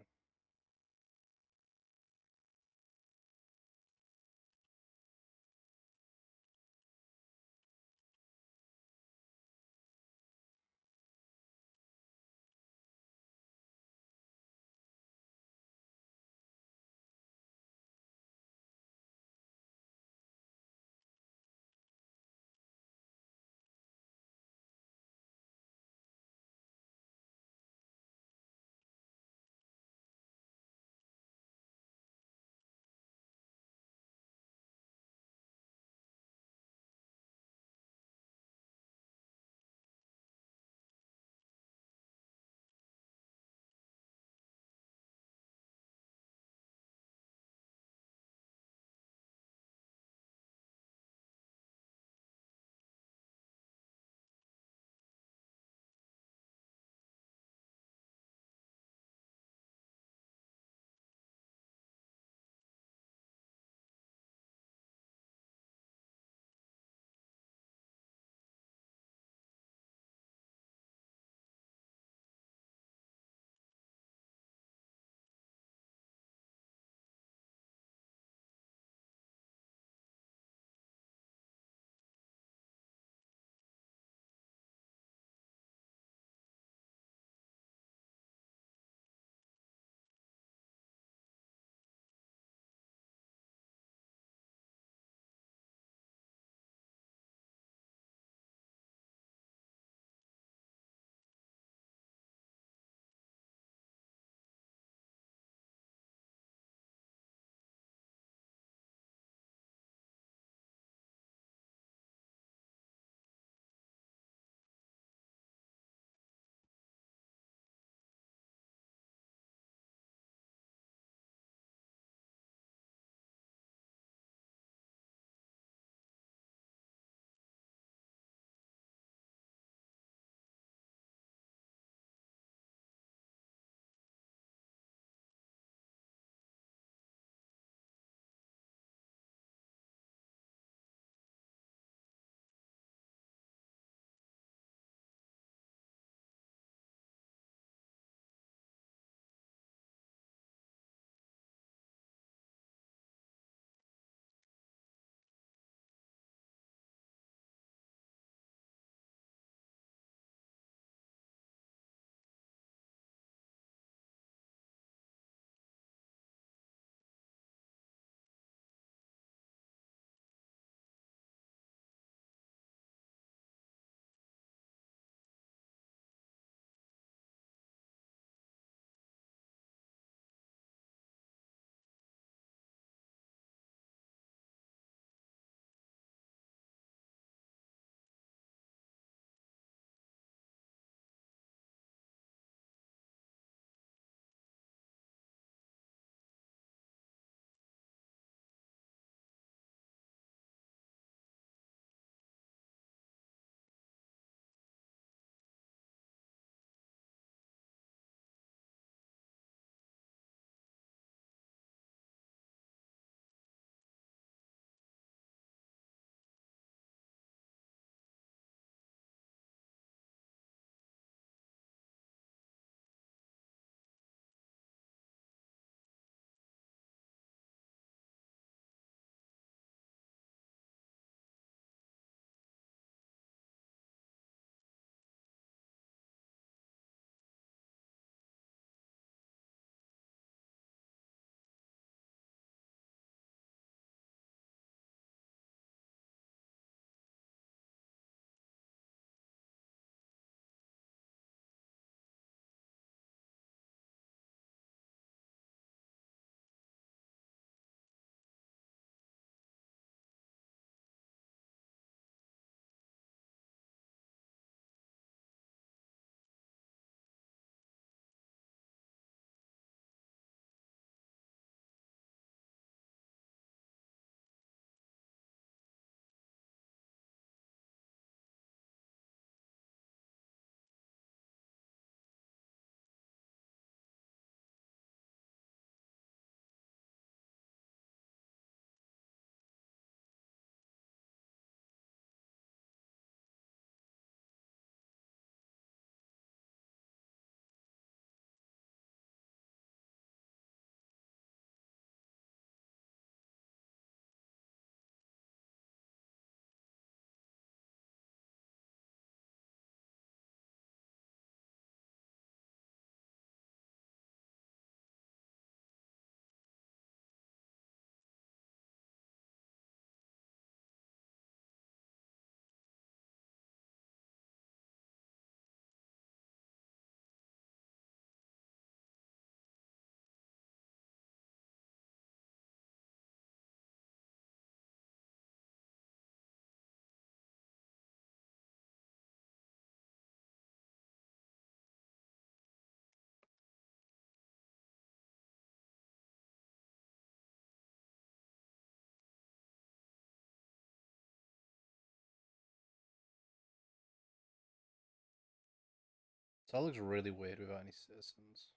Speaker 1: So that looks really weird without any citizens.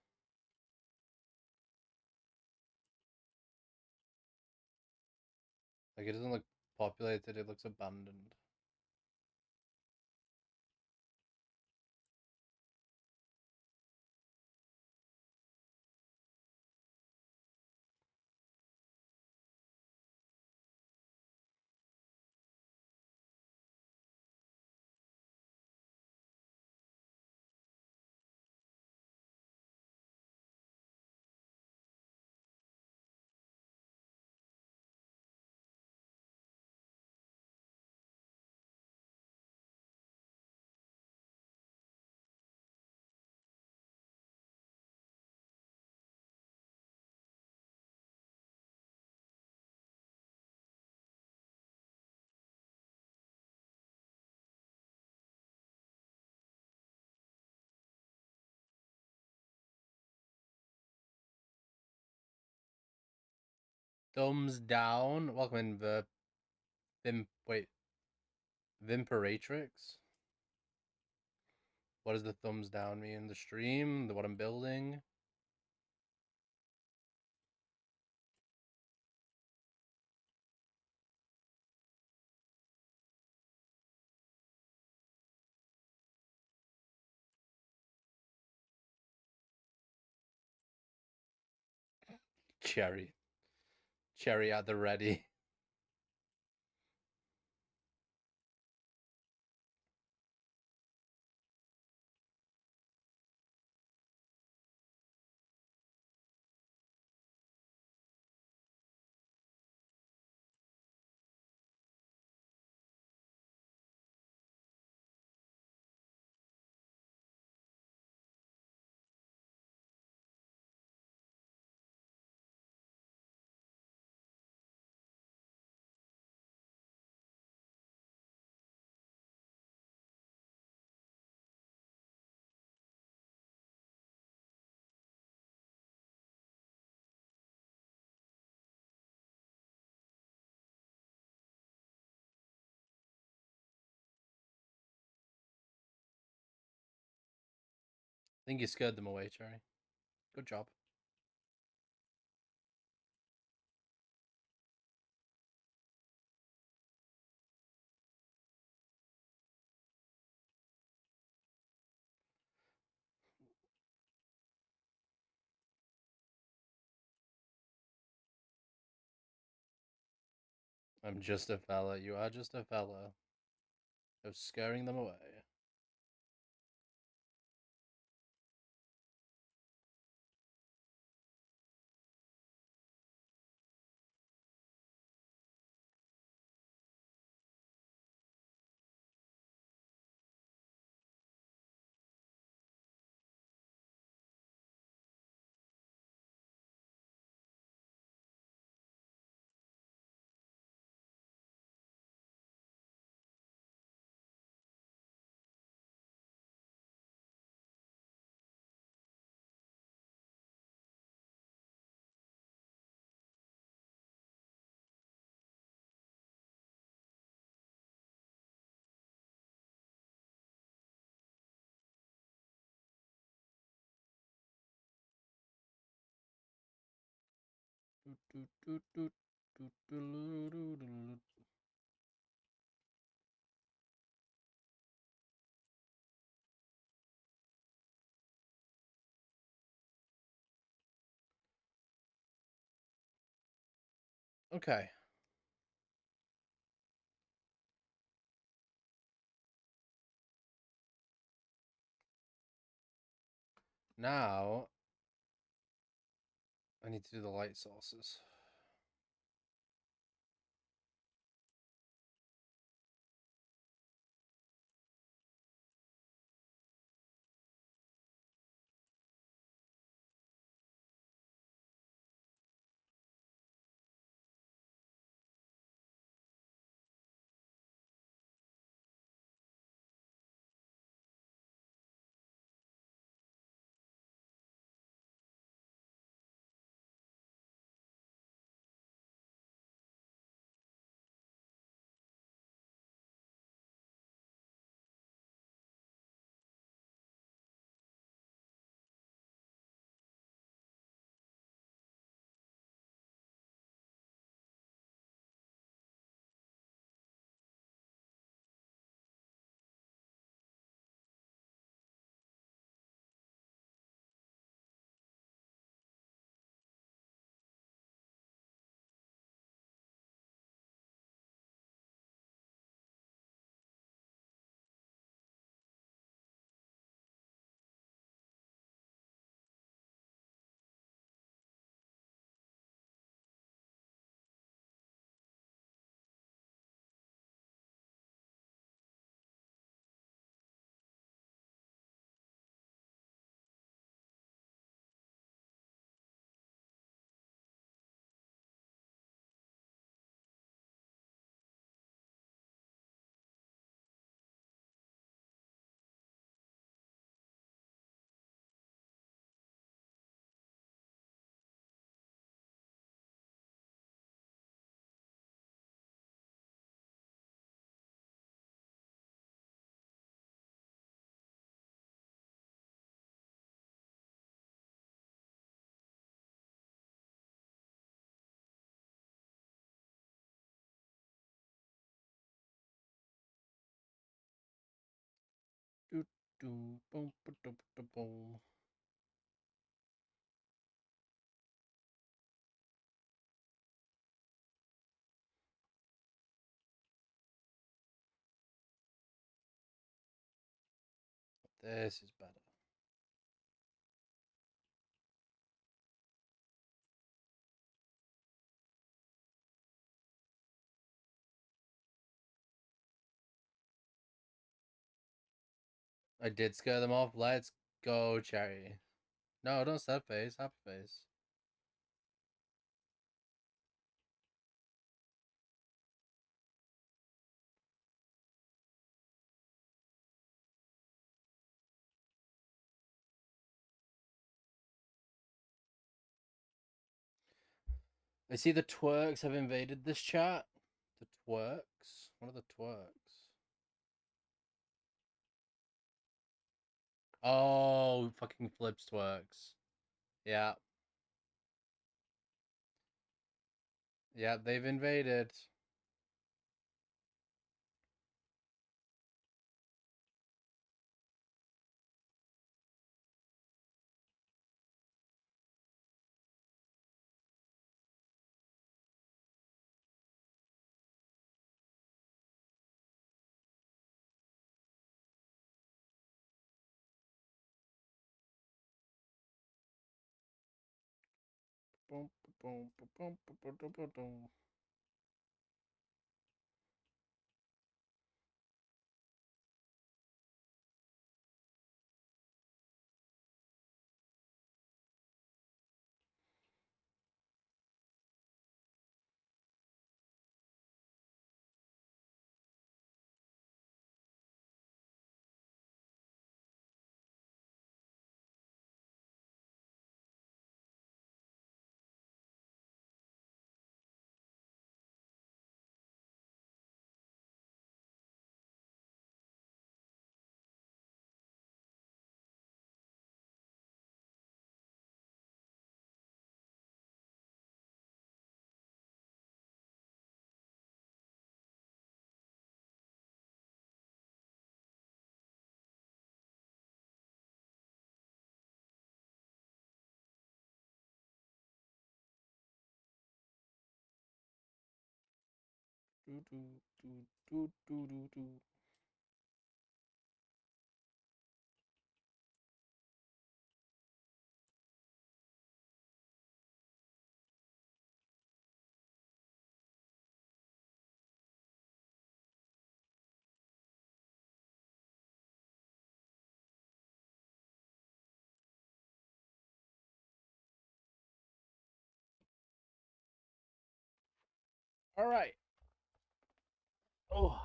Speaker 1: Like, it doesn't look populated, it looks abandoned. Thumbs down. Welcome in the Vimperatrix. What does the thumbs down mean? The stream? What I'm building? Cherry. Cherry at the ready. I think you scared them away, Cherry. Good job. I'm just a fella. You are just a fella. Of scaring them away. Okay. Now I need to do the light sources. Boom, boom, boom, boom, boom. This is better. I did scare them off. Let's go, Cherry. No, don't sad face. Happy face. I see the twerks have invaded this chat. The twerks? What are the twerks? Oh, fucking flips twerks. Yeah. Yeah, they've invaded. Boom, boom, boom, boom, boom, boom, boom, boom. Do, do, do, do, do, do, do. All right. Oh,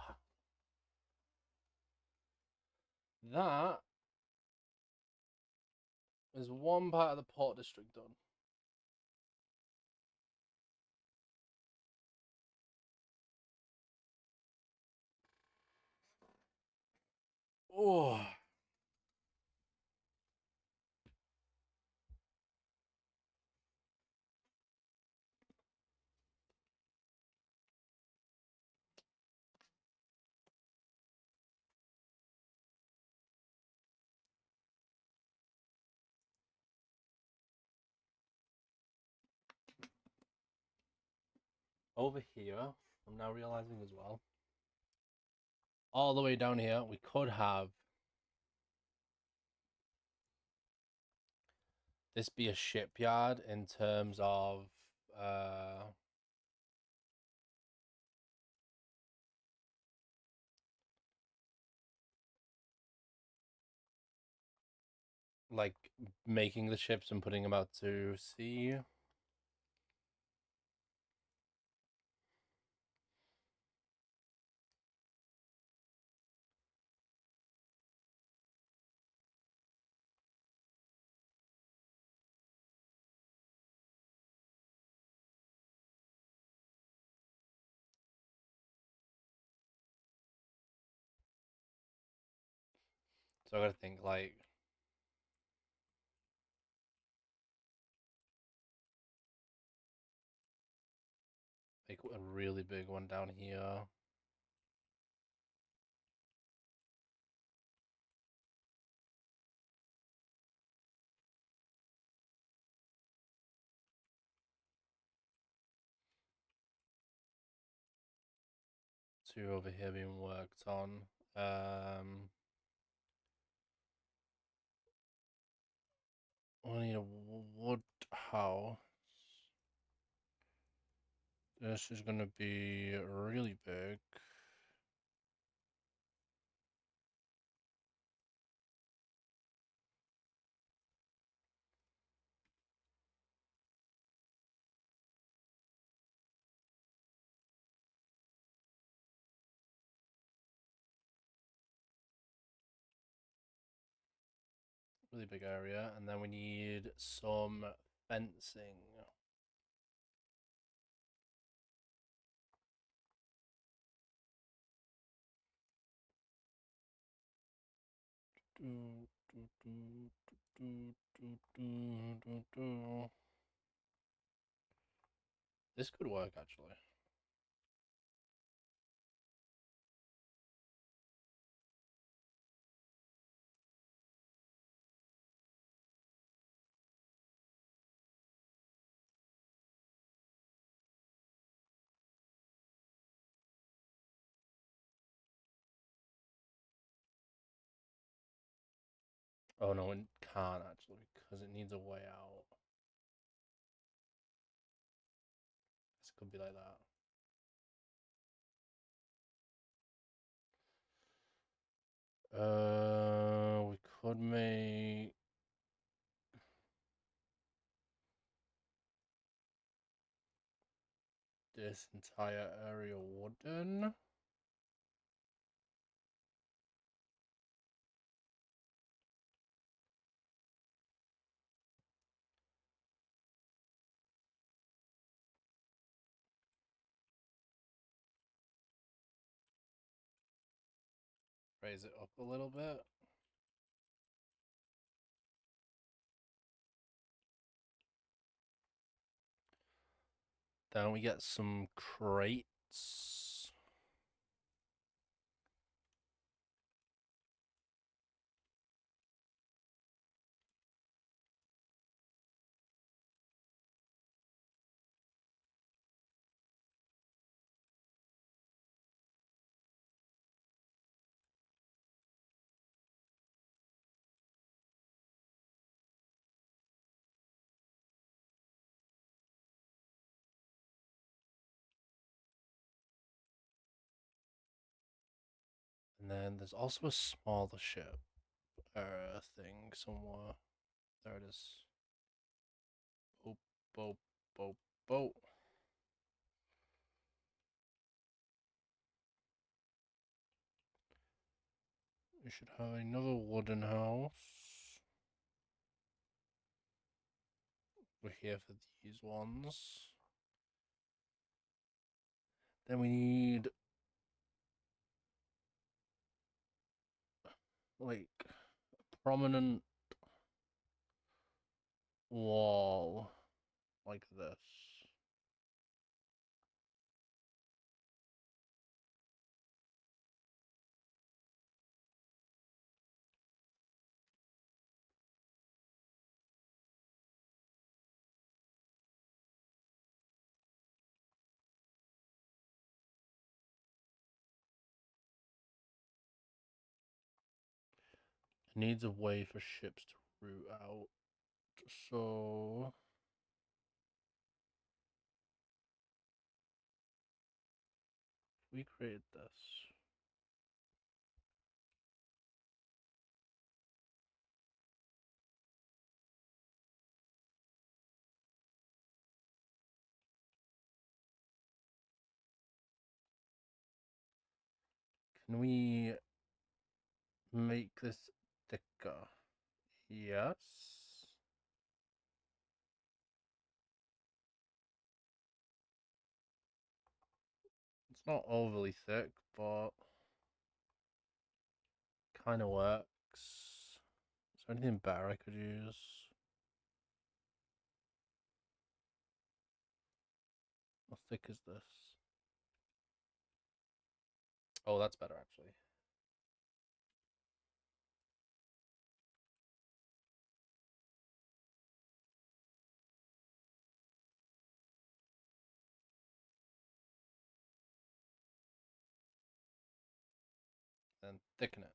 Speaker 1: that is one part of the Port District done. Oh. Over here, I'm now realizing as well. All the way down here, we could have this be a shipyard in terms of like making the ships and putting them out to sea. So I gotta think like make a really big one down here. two over here being worked on. We need a wood house. This is gonna be really big. Really big area, and then we need some fencing. This could work actually. Oh no, it can't actually because it needs a way out. This could be like that. We could make this entire area wooden. Raise it up a little bit. Then we get some crates. And then there's also a smaller ship thing somewhere. There it is. Boop, boop, boop, boop. We should have another wooden house. We're here for these ones. Then we need like a prominent wall like this. It needs a way for ships to route out. So we create this. Can we make this thicker? Yes. It's not overly thick, but kind of works. Is there anything better I could use? How thick is this? Oh, that's better actually. then thicken it.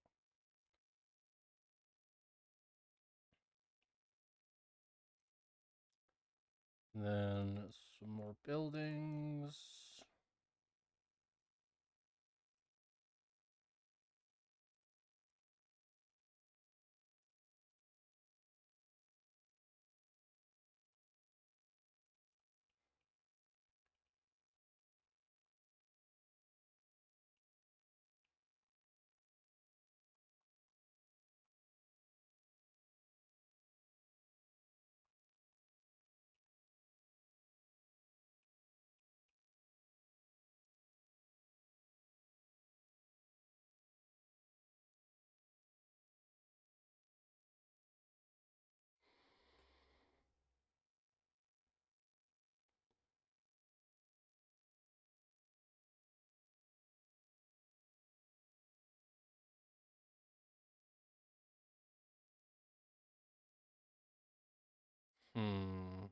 Speaker 1: And then some more buildings. Hmm.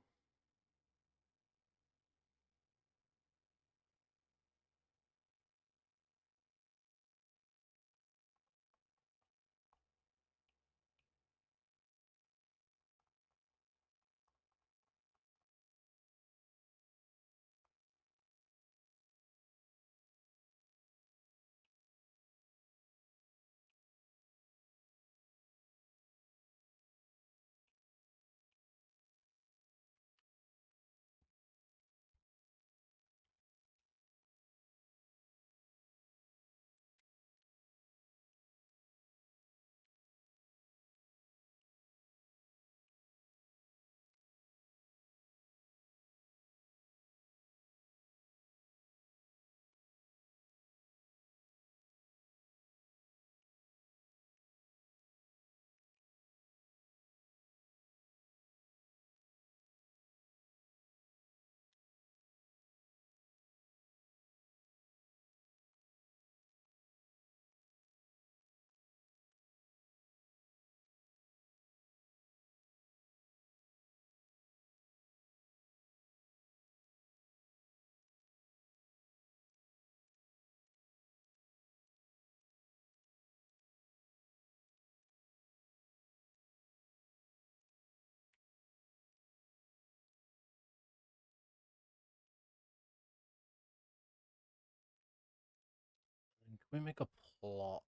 Speaker 1: Can we make a plot?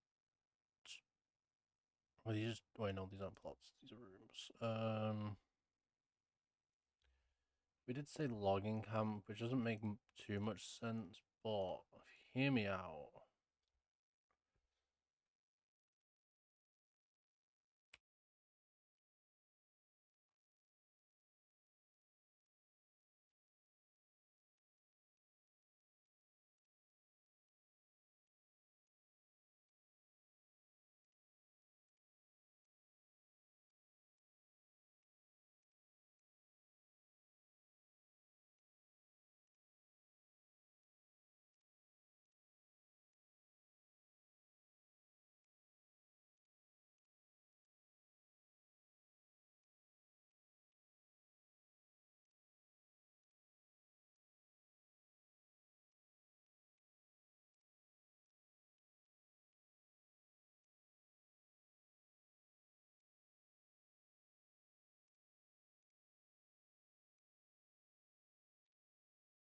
Speaker 1: Well, these just wait, no, these aren't plots. These are rooms. We did say logging camp, which doesn't make too much sense, but hear me out.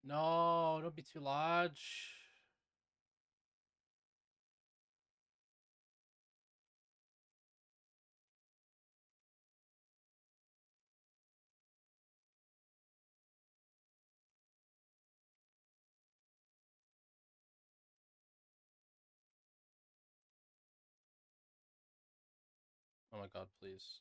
Speaker 1: No, don't be too large. Oh my god, please.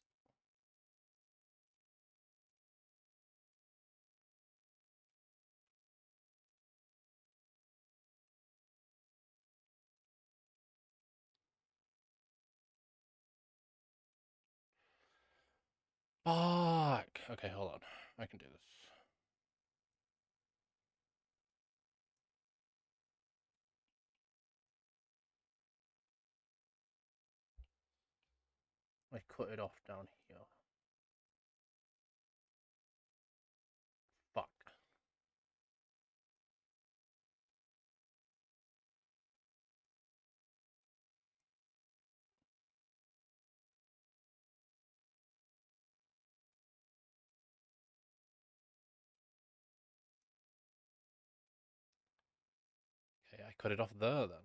Speaker 1: Fuck. Okay, hold on. I can do this. I cut it off down here. Fuck. cut it off there then.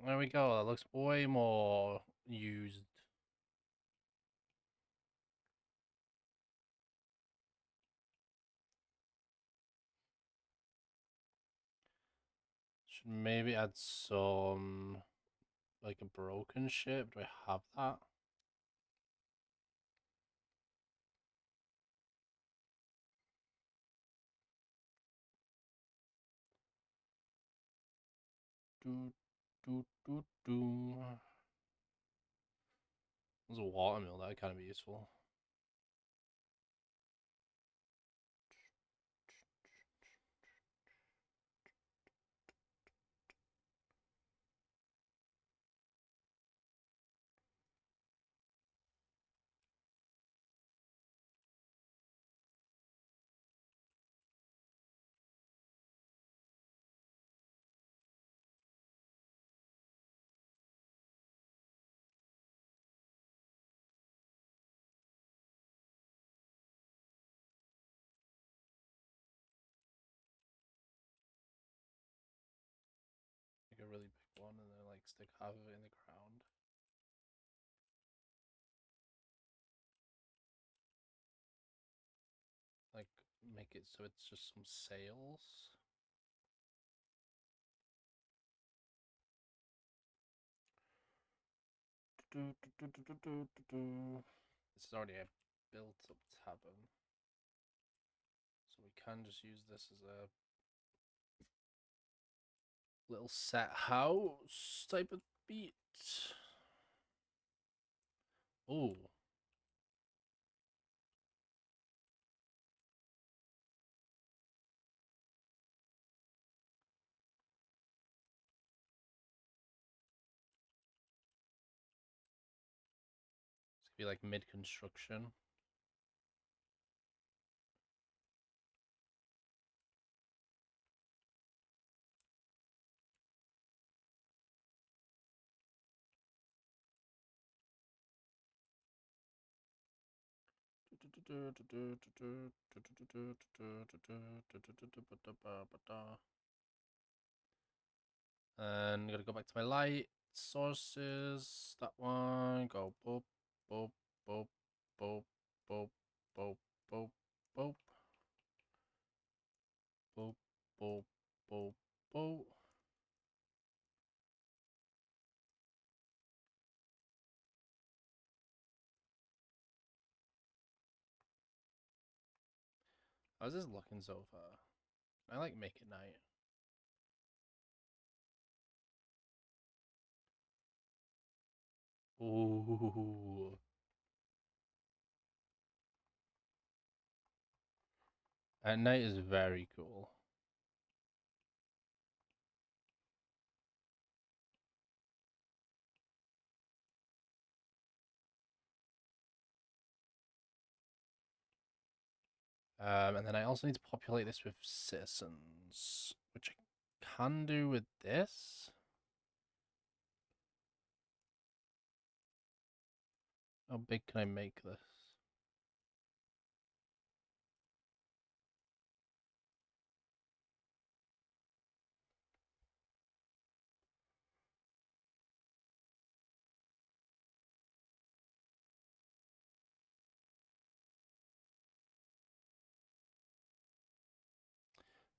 Speaker 1: There we go. That looks way more used. Should maybe add some like a broken ship. Do I have that? Do do do do. There's a watermill that kind of be useful. Like a really big one, and then like stick half of it in the ground. Like make it so it's just some sails. This is already a built-up tavern, so we can just use this as a little set house type of beat. Oh, this could be like mid-construction. And gotta go back to my light sources. That one. Go boop, boop, boop, boop, boop, boop, boop, boop, boop, boop, boop, boop. How's this looking so far? I like make it night. Ooh. At night is very cool. And then I also need to populate this with citizens, which I can do with this. How big can I make this?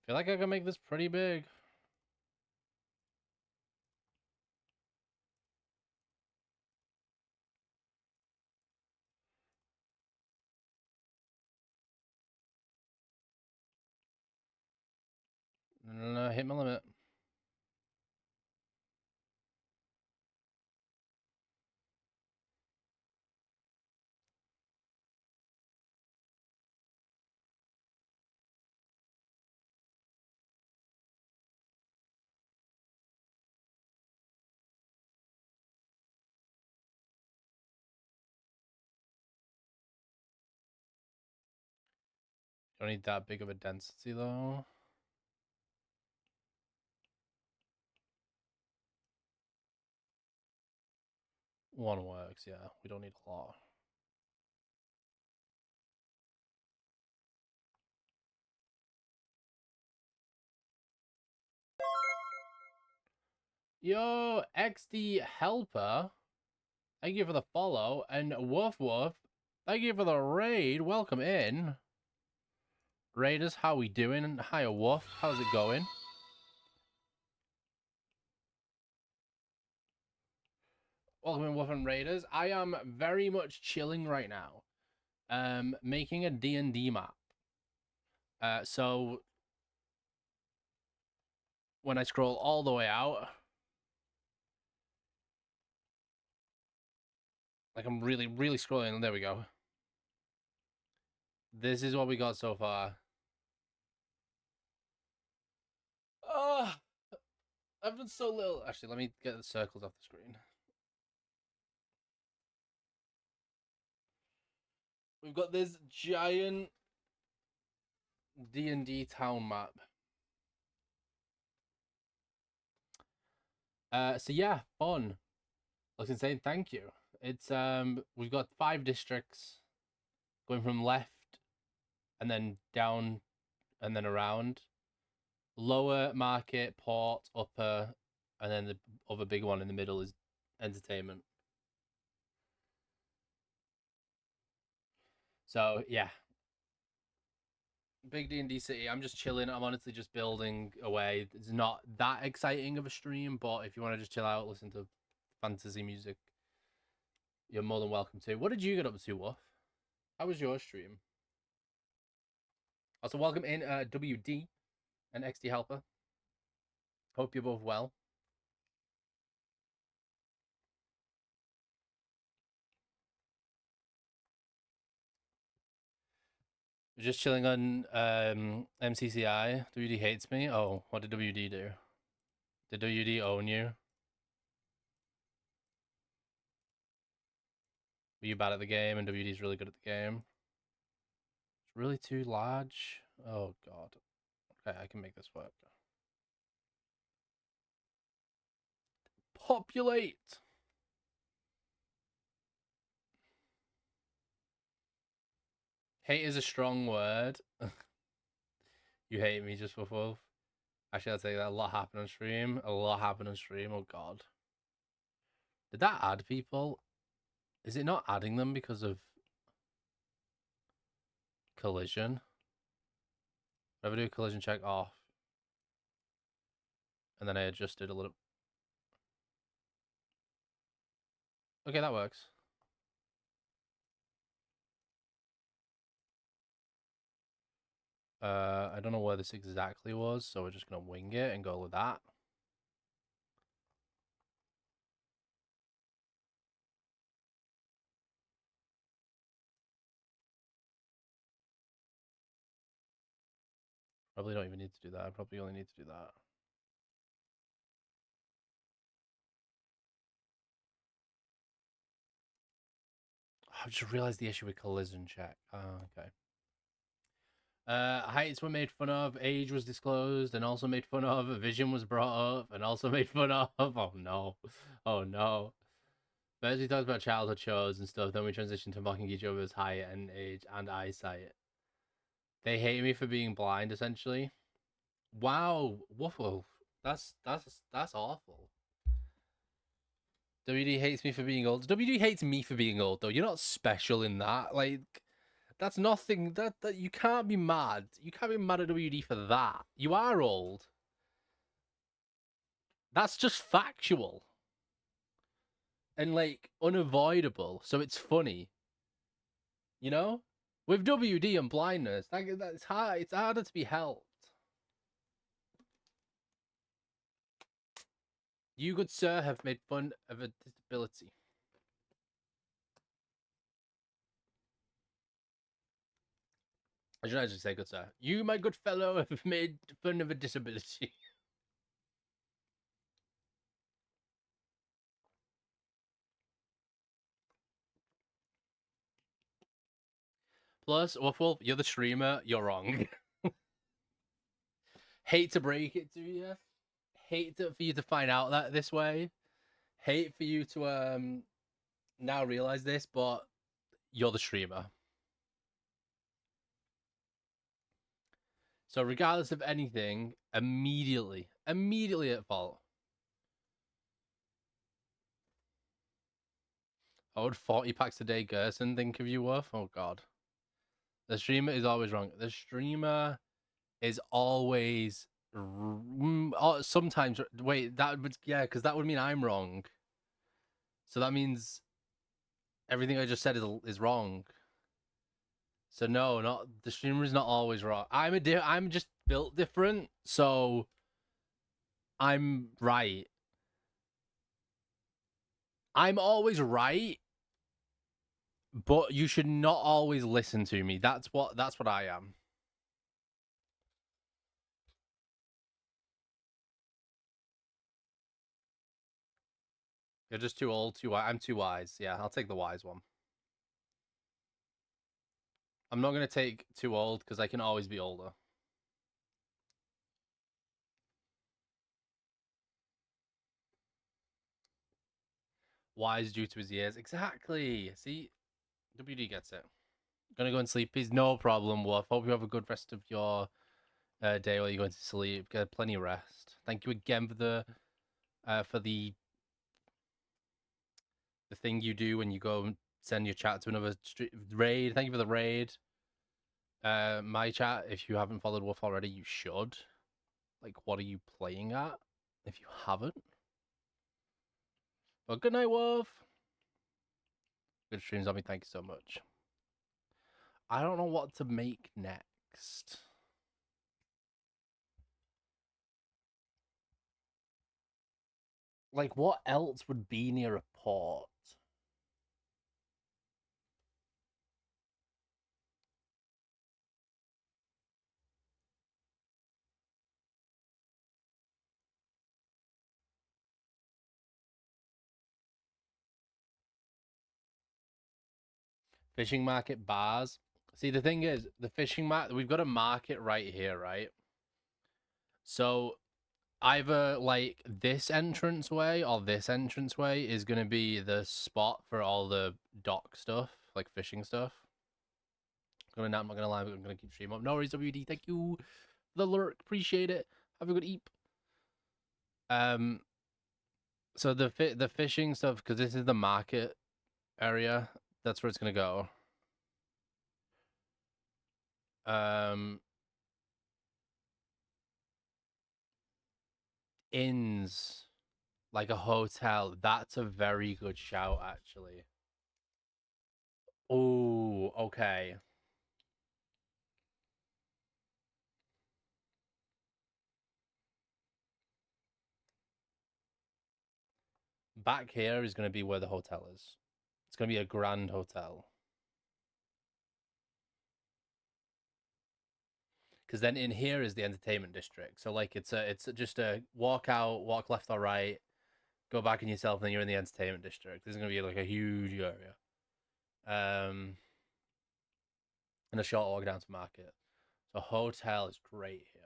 Speaker 1: I feel like I can make this pretty big. No, hit my limit. Don't need that big of a density though. One works, yeah. We don't need a lot. Yo, XD Helper. Thank you for the follow. And Woof Woof, thank you for the raid. Welcome in. Raiders, how we doing? Hiya, Woof. How's it going? Welcome in, Woof and Raiders. I am very much chilling right now. Making a D&D map. So when I scroll all the way out, like I'm really, really scrolling. There we go. This is what we got so far. Oh, I've done so little. Actually, let me get the circles off the screen. We've got this giant D&D town map. So yeah, fun. Looks insane. Thank you. It's we've got 5 districts going from left and then down and then around. Lower, market, port, upper, and then the other big one in the middle is entertainment. So yeah, big D&D city. I'm just chilling. I'm honestly just building away. It's not that exciting of a stream, but if you want to just chill out, listen to fantasy music, you're more than welcome to. What did you get up to, Wolf? How was your stream? Also, welcome in WD and XD Helper. Hope you're both well. Just chilling on MCCI. WD hates me. Oh, what did WD do? Did WD own you? Were you bad at the game and WD's really good at the game? It's really too large. Oh god. Okay, I can make this work. Populate. Hate is a strong word. You hate me just for fun. Actually, I'll tell you that a lot happened on stream. A lot happened on stream. Oh god. Did that add people? Is it not adding them because of collision? Never do a collision check off. And then I adjusted a little. Okay, that works. I don't know where this exactly was, so we're just gonna wing it and go with that. Probably don't even need to do that. I probably only need to do that. I just realized the issue with collision check. Oh, okay. Heights were made fun of, age was disclosed, and also made fun of, vision was brought up, and also made fun of. Oh no. Oh no. First we talked about childhood shows and stuff, then we transitioned to mocking each other's height and age and eyesight. They hate me for being blind, essentially. Wow, Waffle. That's awful. WD hates me for being old. WD hates me for being old, though. You're not special in that. Like, that's nothing. That you can't be mad. You can't be mad at WD for that. You are old. That's just factual and like unavoidable. So it's funny, you know. With WD and blindness, that's hard. It's harder to be helped. You, good sir, have made fun of a disability. I should actually say, good sir. You, my good fellow, have made fun of a disability. Plus, Wolf, you're the streamer. You're wrong. Hate to break it to you. For you to find out that this way. Hate for you to now realize this, but you're the streamer. So regardless of anything, immediately at fault. I would 40 packs a day, Gerson, think of you, Wolf. Oh god. The streamer is always wrong. The streamer is always sometimes wait, that would because that would mean I'm wrong. So that means everything I just said is wrong. So no, not the streamer is not always wrong. I'm just built different, so I'm right. I'm always right, but you should not always listen to me. That's what I am. You're just too old, too wise. I'm too wise. Yeah, I'll take the wise one. I'm not gonna take too old because I can always be older. Wise due to his years. Exactly. See, WD gets it. Gonna go and sleep. Please, no problem, Wolf. Hope you have a good rest of your day while you're going to sleep. Get plenty of rest. Thank you again for the thing you do when you go and send your chat to another raid. Thank you for the raid. My chat, if you haven't followed Wolf already, you should. Like, what are you playing at? If you haven't. But good night, Wolf. Good stream, Zombie. Thank you so much. I don't know what to make next. Like, what else would be near a port? Fishing market bars. See, the thing is, the fishing market, we've got a market right here, right? So either like this entranceway or this entranceway is going to be the spot for all the dock stuff, like fishing stuff. I'm not gonna lie, I'm gonna keep streaming up. No worries, WD. Thank you for the lurk. Appreciate it. Have a good eep. So the fishing stuff, because this is the market area, that's where it's gonna go. Inns, like a hotel. That's a very good shout, actually. Oh, okay. Back here is going to be where the hotel is. It's going to be a grand hotel. Because then in here is the entertainment district. So like it's just a walk out, walk left or right, go back in yourself, and then you're in the entertainment district. This is going to be like a huge area. And a short walk down to market. So hotel is great here.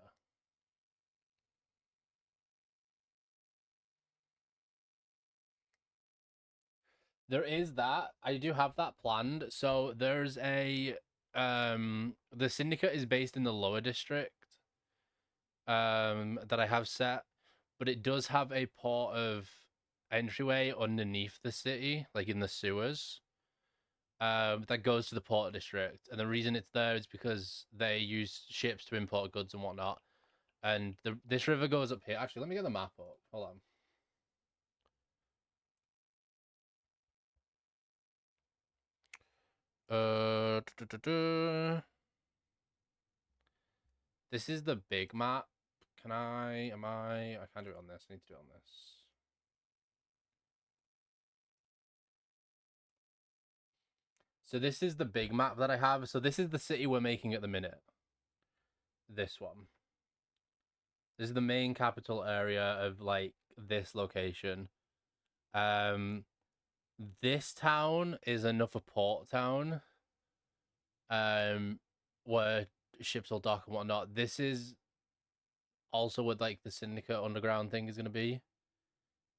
Speaker 1: There is that. I do have that planned. So there's a the syndicate is based in the lower district. That I have set, but it does have a port of entryway underneath the city, like in the sewers. That goes to the port district, and the reason it's there is because they use ships to import goods and whatnot. And this river goes up here. Actually, let me get the map up. Hold on. This is the big map. Can I? I can't do it on this. I need to do it on this. So this is the big map that I have. So this is the city we're making at the minute. This one. This is the main capital area of like this location. This town is another port town. where ships will dock and whatnot. This is also what like the Syndicate underground thing is going to be.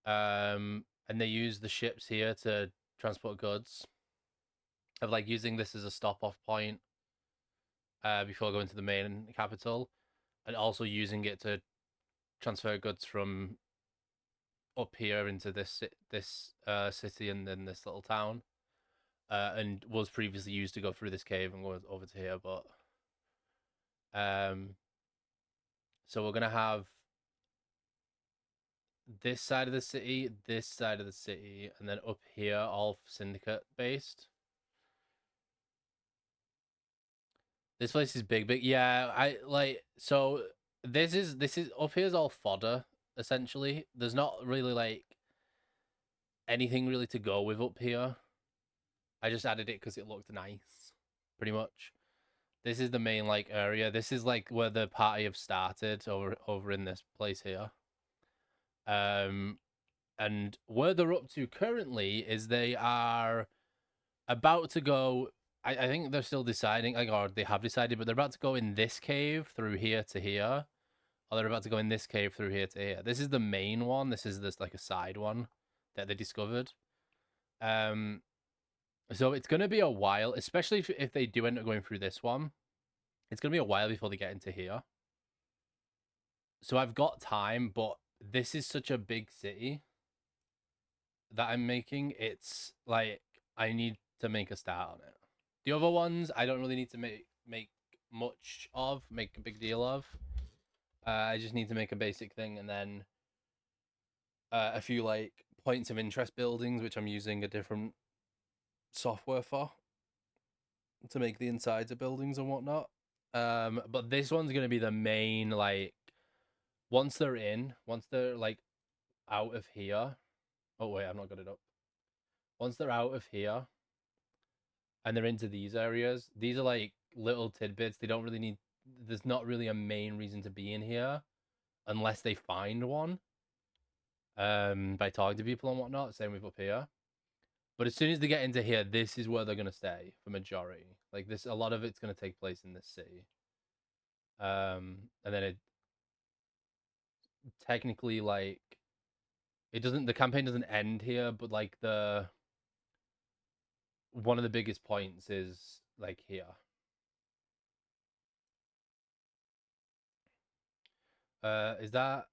Speaker 1: And they use the ships here to transport goods. Of like using this as a stop-off point before going to the main capital, and also using it to transfer goods from up here into this city and then this little town, and was previously used to go through this cave and go over to here. But so we're gonna have this side of the city, this side of the city, and then up here all Syndicate based. This place is big. Yeah, I like so this is up here's all fodder, essentially. There's not really like anything really to go with up here. I just added it because it looked nice, pretty much. This is the main like area. This is like where the party have started over in this place here. And where they're up to currently is they are about to go. I think they're still deciding, like, or they have decided, but they're about to go in this cave through here to here, or they're about to go in this cave through here to here. This is the main one. This is like a side one that they discovered. So it's gonna be a while, especially if they do end up going through this one. It's gonna be a while before they get into here. So I've got time, but this is such a big city that I'm making. It's like I need to make a start on it. The other ones I don't really need to make much of, make a big deal of. I just need to make a basic thing, and then a few like points of interest buildings, which I'm using a different software for to make the insides of buildings and whatnot. But this one's gonna be the main, like, once they're like out of here. Oh wait, I've not got it up. Once they're out of here and they're into these areas, these are like little tidbits. They don't really need. There's not really a main reason to be in here unless they find one. By talking to people and whatnot. Same with up here. But as soon as they get into here, this is where they're gonna stay for majority. Like this, a lot of it's gonna take place in this city. And then it technically, like, it doesn't. The campaign doesn't end here, but like one of the biggest points is like here. Is that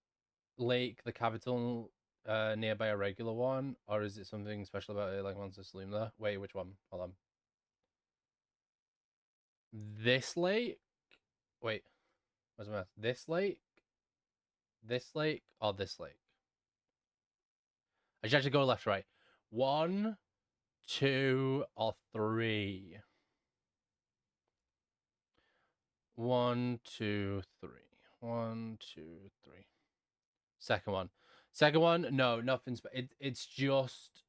Speaker 1: lake the capital nearby a regular one, or is it something special about it, like Monster Saloon there? Wait, which one? Hold on. This lake? Wait, what's the math? This lake? This lake? Or this lake? I should actually go left, right. 1, 2, or 3? 1, 2, 3. 1, 2, 3. Second one. Second one, no, nothing. It's just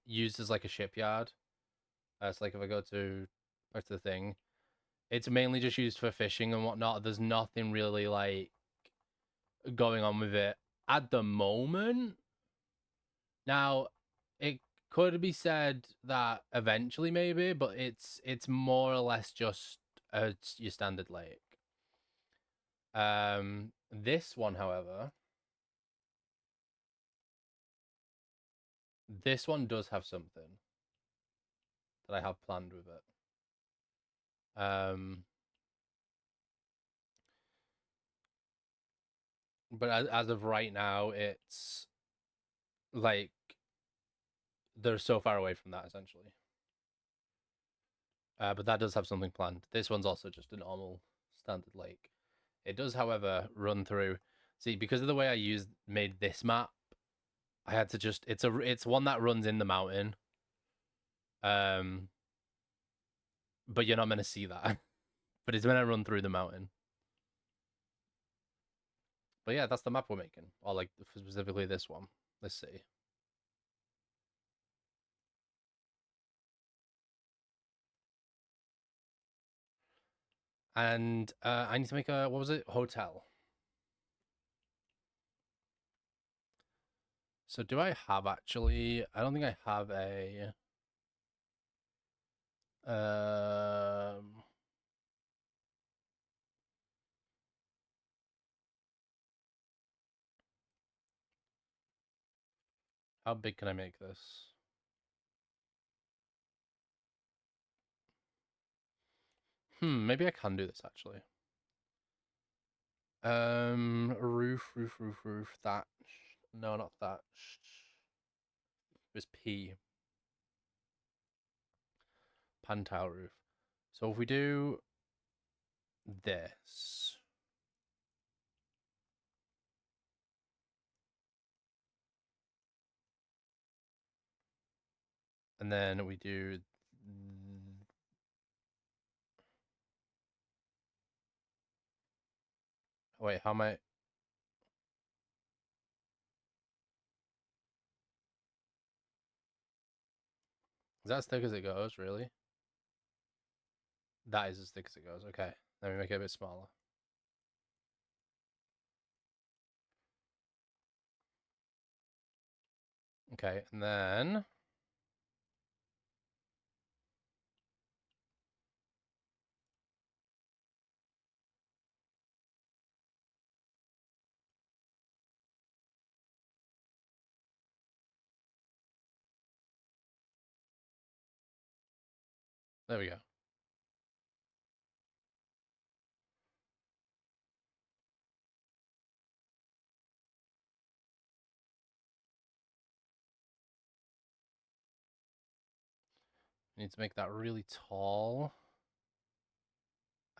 Speaker 1: used as like a shipyard. So like if I go to back to the thing, it's mainly just used for fishing and whatnot. There's nothing really like going on with it at the moment. Now, it could be said that eventually maybe, but it's more or less just your standard lake. This one, however, this one does have something that I have planned with it. But as of right now, it's like they're so far away from that essentially. But that does have something planned. This one's also just a normal standard lake. It does, however, run through. See, because of the way I made this map, I had to just it's one that runs in the mountain. But you're not meant to see that. But it's when I run through the mountain. But yeah, that's the map we're making. Or like specifically this one. Let's see. And I need to make a, what was it? Hotel. So do I have actually, I don't think I have a Um, how big can I make this? Maybe I can do this actually. Roof, thatch. No, not thatch. It was P. Pan-tile roof. So if we do this, and then we do. Wait, how am I? Is that as thick as it goes? Really? That is as thick as it goes. Okay, let me make it a bit smaller. Okay, and then there we go. Need to make that really tall.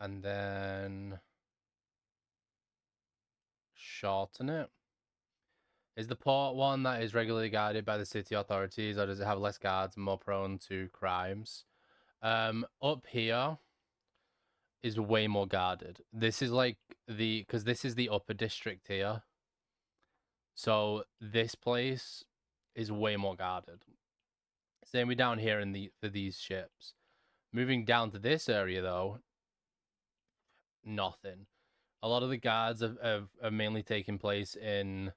Speaker 1: And then shorten it. Is the port one that is regularly guarded by the city authorities, or does it have less guards and more prone to crimes? Up here is way more guarded. This is like because this is the upper district here. So this place is way more guarded. Same with down here for these ships. Moving down to this area though, nothing. A lot of the guards have mainly taken place in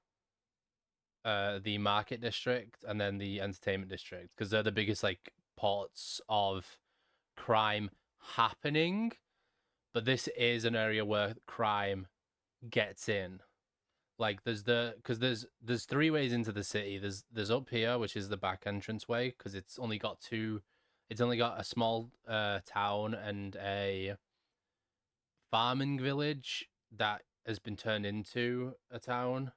Speaker 1: the market district and then the entertainment district because they're the biggest like ports of crime happening. But this is an area where crime gets in. Like there's three ways into the city. There's up here, which is the back entrance way, because it's only got a small town and a farming village that has been turned into a town.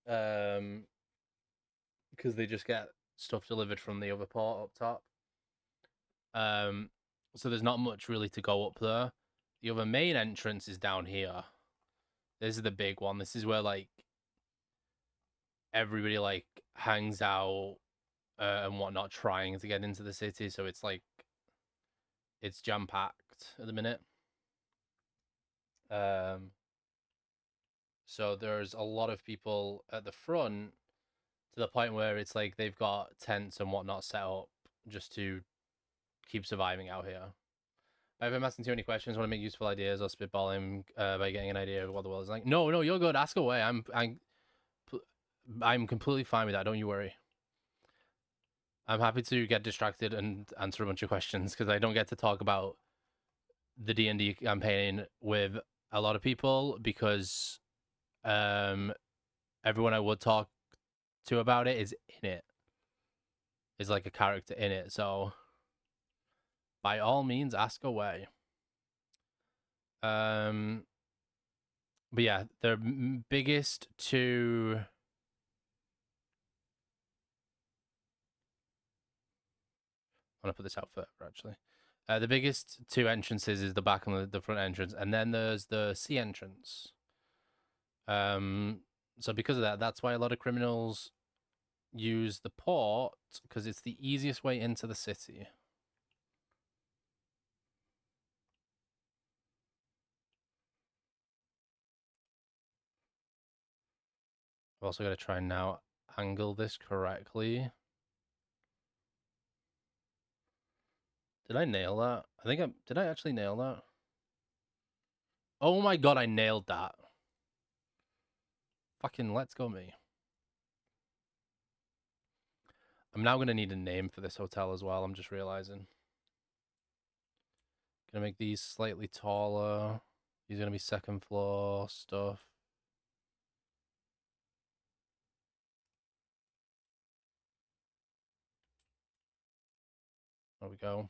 Speaker 1: Because they just get stuff delivered from the other port up top. So there's not much really to go up there. The other main entrance is down here. This is the big one. This is where like everybody like hangs out and whatnot, trying to get into the city. So it's like it's jam packed at the minute. So there's a lot of people at the front to the point where it's like they've got tents and whatnot set up just to keep surviving out here. If I'm asking too many questions, want to make useful ideas or spitballing by getting an idea of what the world is like. No, you're good. Ask away. I'm completely fine with that. Don't you worry. I'm happy to get distracted and answer a bunch of questions because I don't get to talk about the D&D campaign with a lot of people because everyone I would talk to about it is in it. Is like a character in it. So by all means, ask away. But yeah, the biggest two. I want to put this out further actually. The biggest two entrances is the back and the front entrance, and then there's the sea entrance. So because of that, that's why a lot of criminals use the port because it's the easiest way into the city. I've also got to try and now angle this correctly. Did I nail that? Did I actually nail that? Oh my god, I nailed that. Fucking let's go me. I'm now going to need a name for this hotel as well, I'm just realizing. Gonna make these slightly taller. These are gonna be second floor stuff. There we go.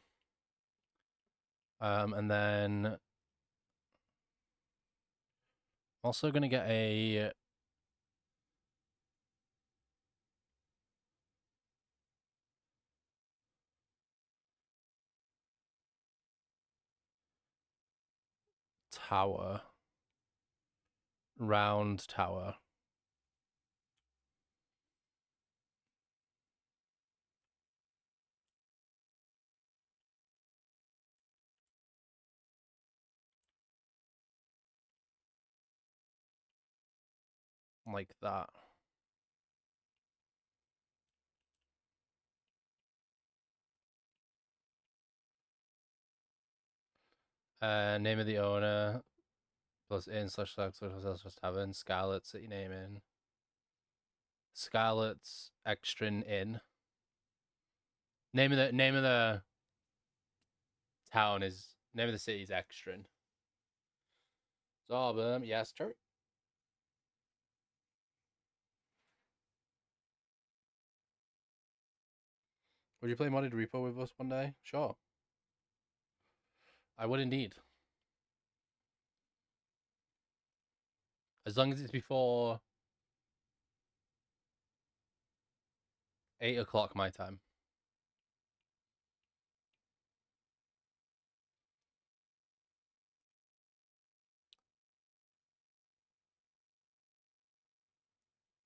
Speaker 1: And then also gonna get a tower. Round tower. Like that. Name of the owner plus in slash just having Scarlet city name in. Scarlet's Extrin Inn. Name of the town is name of the city is Extrin. So yes, Terry. Would you play modded repo with us one day? Sure. I would indeed. As long as it's before 8 o'clock my time.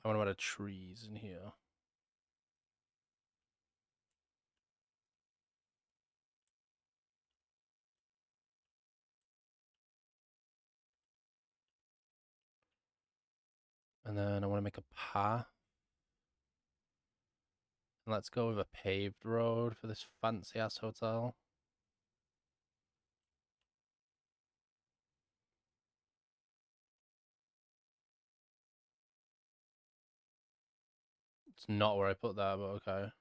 Speaker 1: I want to add trees in here. And then I want to make a path. And let's go with a paved road for this fancy ass hotel. It's not where I put that, but okay.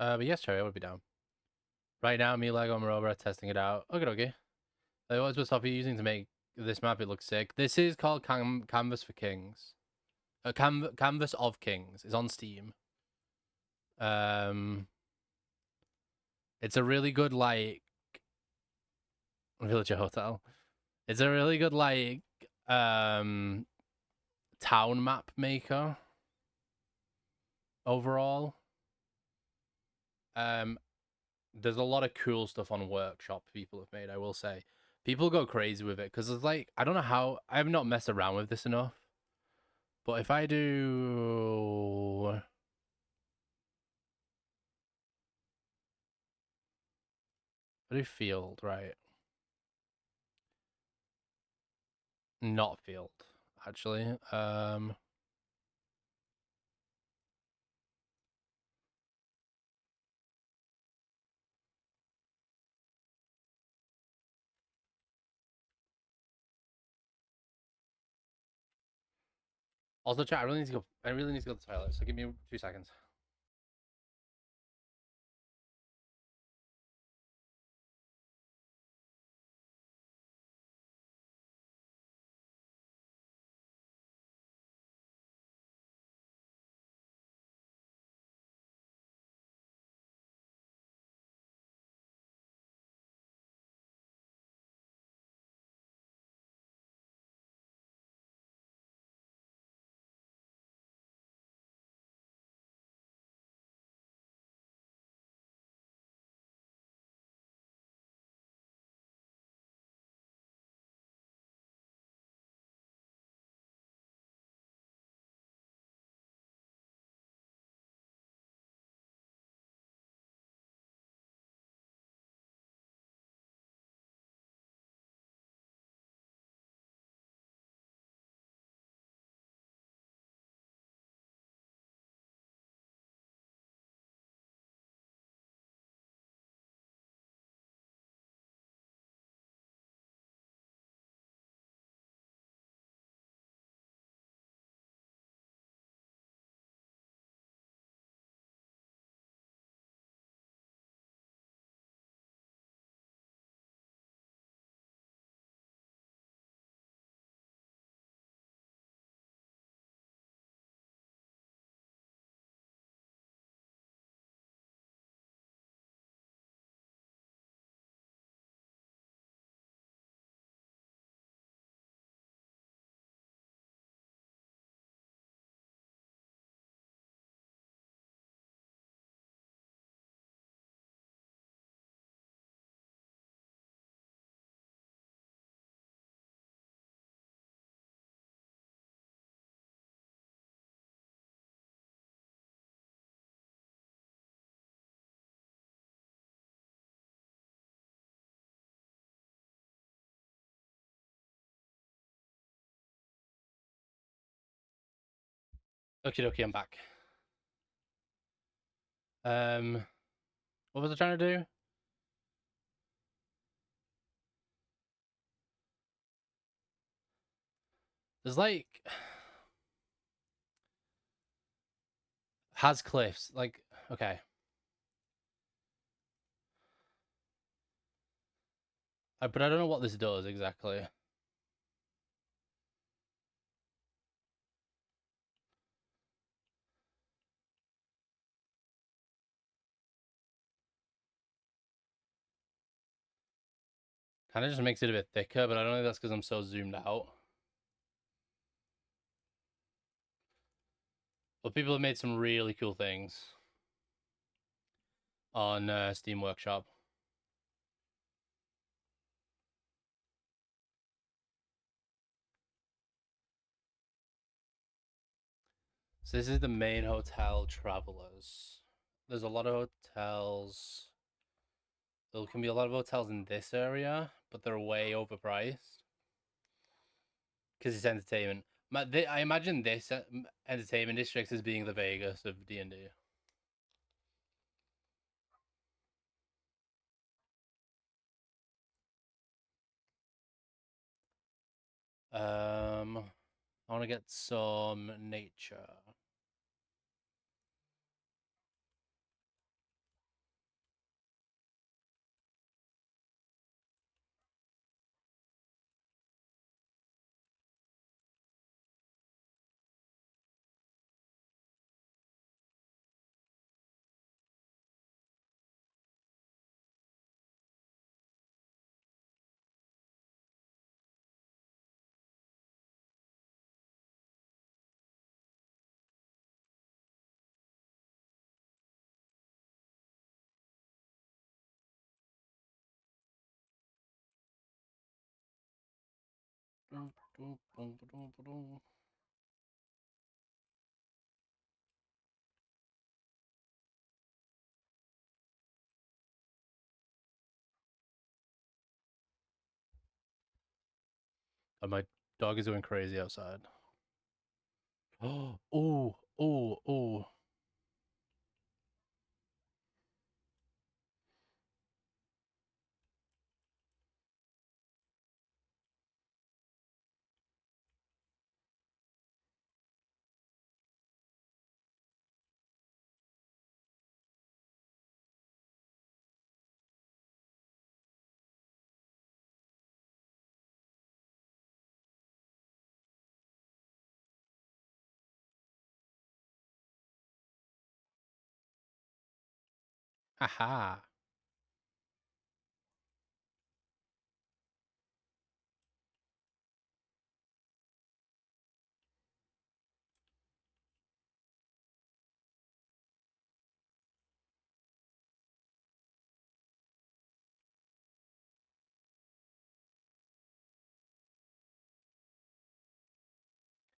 Speaker 1: But yes, Cherry, I would be down. Right now, me, Lego, and Maroba are testing it out. Okay. Like, what stuff are you using to make this map? It looks sick. This is called Canvas for Kings. Canvas of Kings is on Steam. It's a really good like villager hotel. It's a really good like town map maker overall. There's a lot of cool stuff on Workshop people have made, I will say. People go crazy with it because it's like I don't know how I have not messed around with this enough. But if I do field, right? Not field, actually. Also, chat. I really need to go. I really need to go to the toilet. So give me 2 seconds. Okie dokie, I'm back. What was I trying to do? There's like has cliffs. Like, okay. But I don't know what this does exactly. Kind of just makes it a bit thicker, but I don't think that's because I'm so zoomed out. But people have made some really cool things on Steam Workshop. So this is the main hotel, Travelers. There's a lot of hotels. There can be a lot of hotels in this area, but they're way overpriced because it's entertainment. I imagine this entertainment district as being the Vegas of D&D. I want to get some nature. And my dog is going crazy outside. Oh. Haha.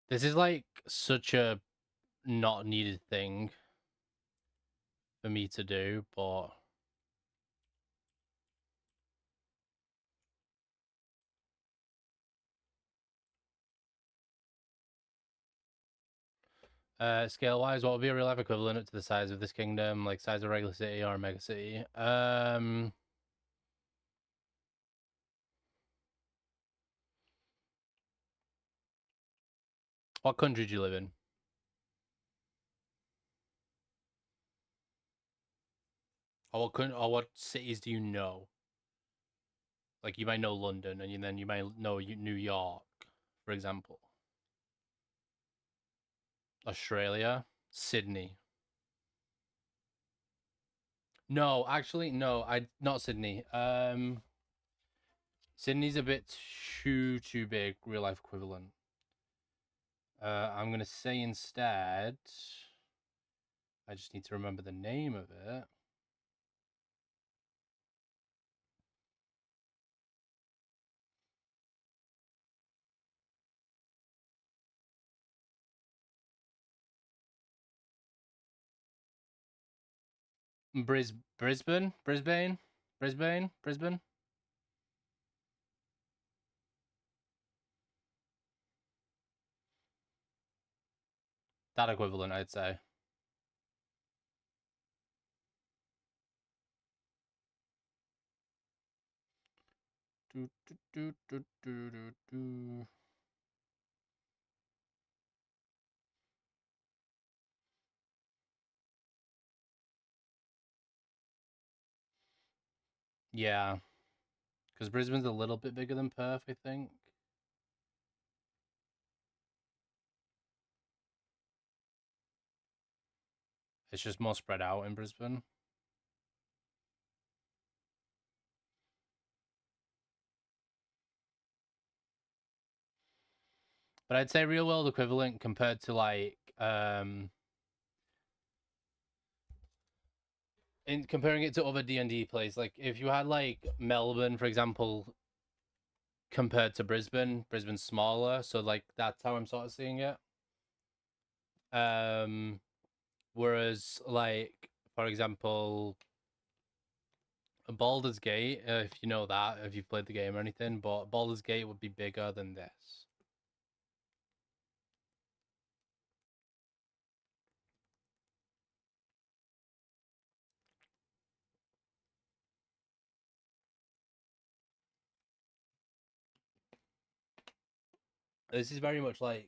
Speaker 1: This is like such a not needed thing for me to do, but scale wise, what would be a real life equivalent to the size of this kingdom, like size of a regular city or a mega city? What country do you live in? Or what cities do you know? Like you might know London, and then you might know New York, for example. Australia, Sydney. No, actually, no. I not Sydney. Sydney's a bit too big, real life equivalent. I'm gonna say instead. I just need to remember the name of it. Brisbane. that equivalent, I'd say. Do, do, do, do, do, do, do. Yeah, because Brisbane's a little bit bigger than Perth, I think. It's just more spread out in Brisbane. But I'd say real world equivalent compared to like in comparing it to other D&D places, like if you had like Melbourne, for example, compared to Brisbane, Brisbane's smaller, so like that's how I'm sort of seeing it. Whereas like for example, Baldur's Gate, if you know that, if you've played the game or anything, but Baldur's Gate would be bigger than this. This is very much like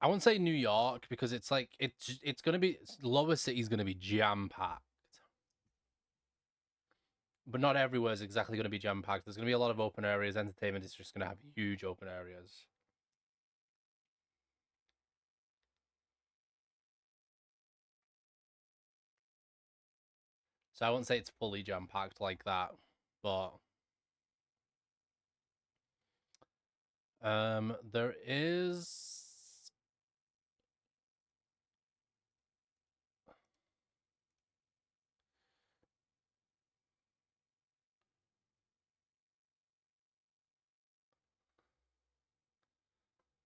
Speaker 1: I wouldn't say New York because it's like it's gonna be lower city's gonna be jam packed, but not everywhere is exactly gonna be jam packed. There's gonna be a lot of open areas. Entertainment is just gonna have huge open areas. So I wouldn't say it's fully jam packed like that, but there is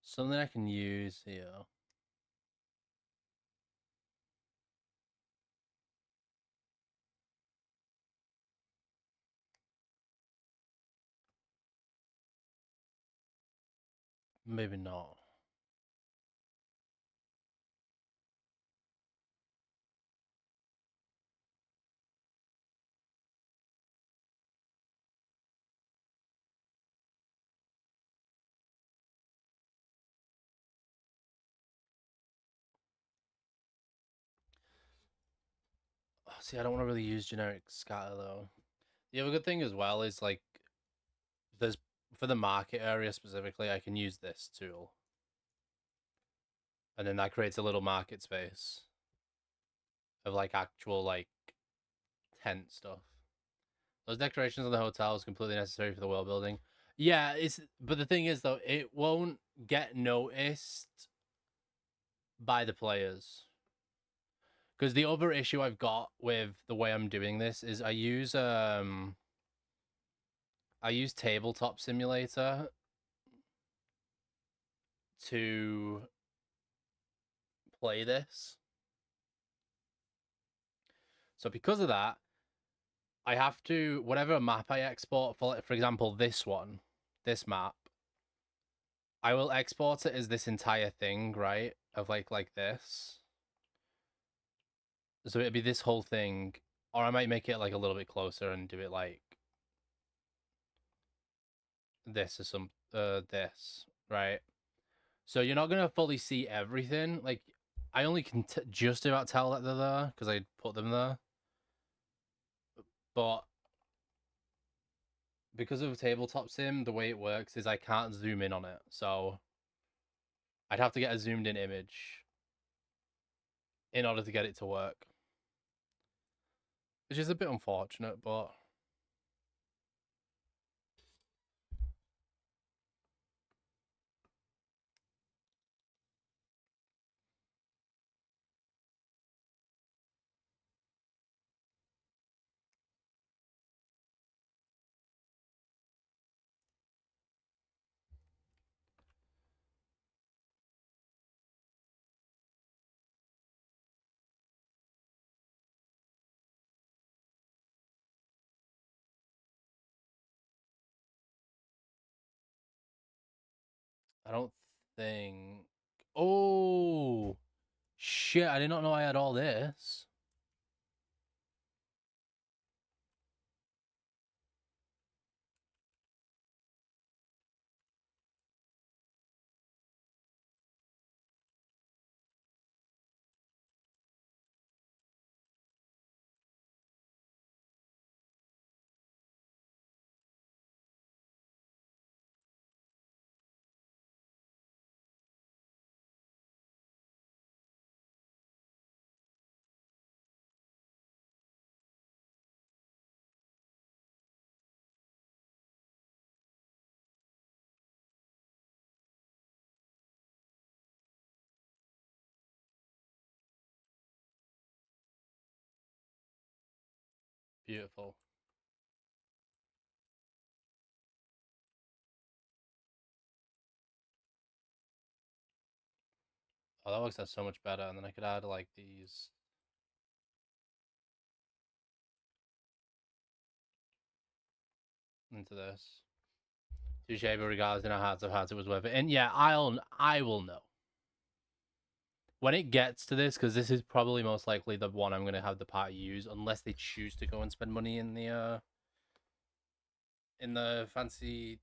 Speaker 1: something I can use here. Maybe not. See, I don't want to really use generic scatter though. The other good thing as well is like there's for the market area specifically, I can use this tool. And then that creates a little market space of like actual like tent stuff. Those decorations on the hotel is completely necessary for the world building. Yeah, it's but the thing is though, it won't get noticed by the players. Because the other issue I've got with the way I'm doing this is I use Tabletop Simulator to play this. So because of that, I have to whatever map I export for example, this one, this map, I will export it as this entire thing, right? Of like this. So it'd be this whole thing, or I might make it like a little bit closer and do it like this or some this, right? So you're not gonna fully see everything. Like I only can just about tell that they're there because I put them there, but because of tabletop sim, the way it works is I can't zoom in on it, so I'd have to get a zoomed in image in order to get it to work, which is a bit unfortunate, but I don't think. Oh shit! I did not know I had all this. Beautiful. Oh, that works out so much better. And then I could add like these. Into this. Touche, but regardless, in our hearts of hearts, it was worth it. And yeah, I will know when it gets to this, because this is probably most likely the one I'm gonna have the party use, unless they choose to go and spend money in the fancy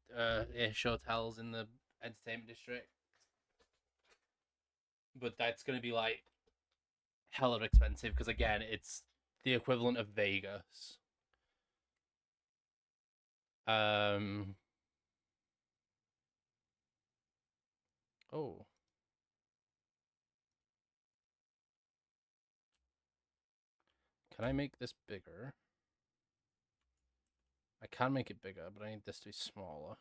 Speaker 1: ish hotels in the entertainment district. But that's gonna be like hella expensive because again, it's the equivalent of Vegas. Um. Oh. Can I make this bigger? I can make it bigger, but I need this to be smaller.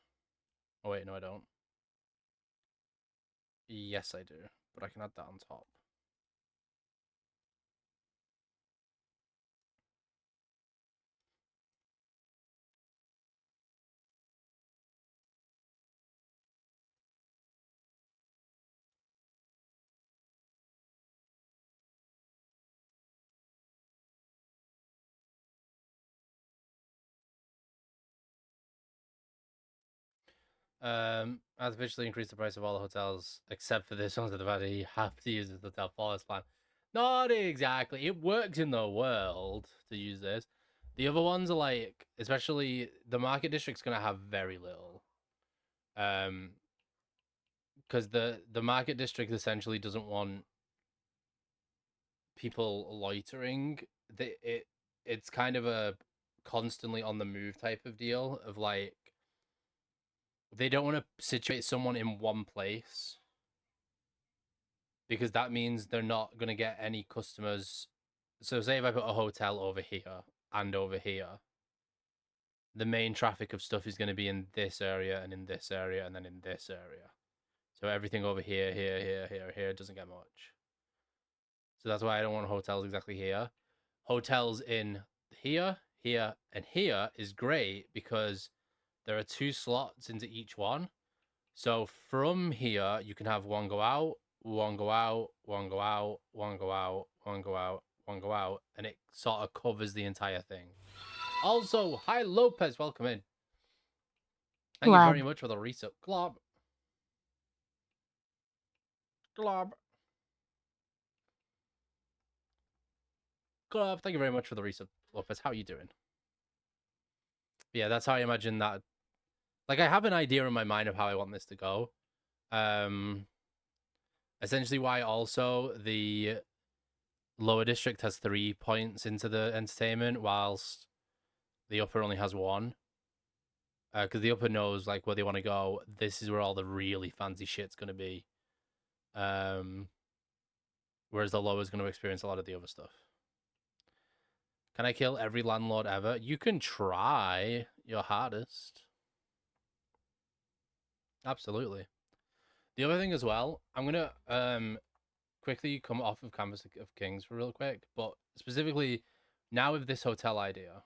Speaker 1: Oh wait, no, I don't. Yes, I do, but I can add that on top. Artificially increase the price of all the hotels except for this one to the fact that you have to use the hotel flawless plan. Not exactly. It works in the world to use this. The other ones are like, especially the market district's gonna have very little. Because the market district essentially doesn't want people loitering. It's kind of a constantly on the move type of deal of like they don't want to situate someone in one place because that means they're not going to get any customers. So say if I put a hotel over here and over here, the main traffic of stuff is going to be in this area and in this area and then in this area. So everything over here, here doesn't get much. So that's why I don't want hotels exactly here. Hotels in here, here, and here is great because there are 2 slots into each one. So from here, you can have one go out, one go out, one go out, one go out, one go out, one go out, and it sort of covers the entire thing. Also, hi Lopez, welcome in. Thank you very much for the resub. Glob. Glob. Glob. Thank you very much for the resub, Lopez. How are you doing? Yeah, that's how I imagine that. Like, I have an idea in my mind of how I want this to go. Essentially, why also the lower district has 3 points into the entertainment, whilst the upper only has 1. Because the upper knows like where they want to go. This is where all the really fancy shit's going to be. Whereas the lower is going to experience a lot of the other stuff. Can I kill every landlord ever? You can try your hardest. Absolutely. The other thing as well, I'm gonna quickly come off of Canvas of Kings for real quick, but specifically now with this hotel idea.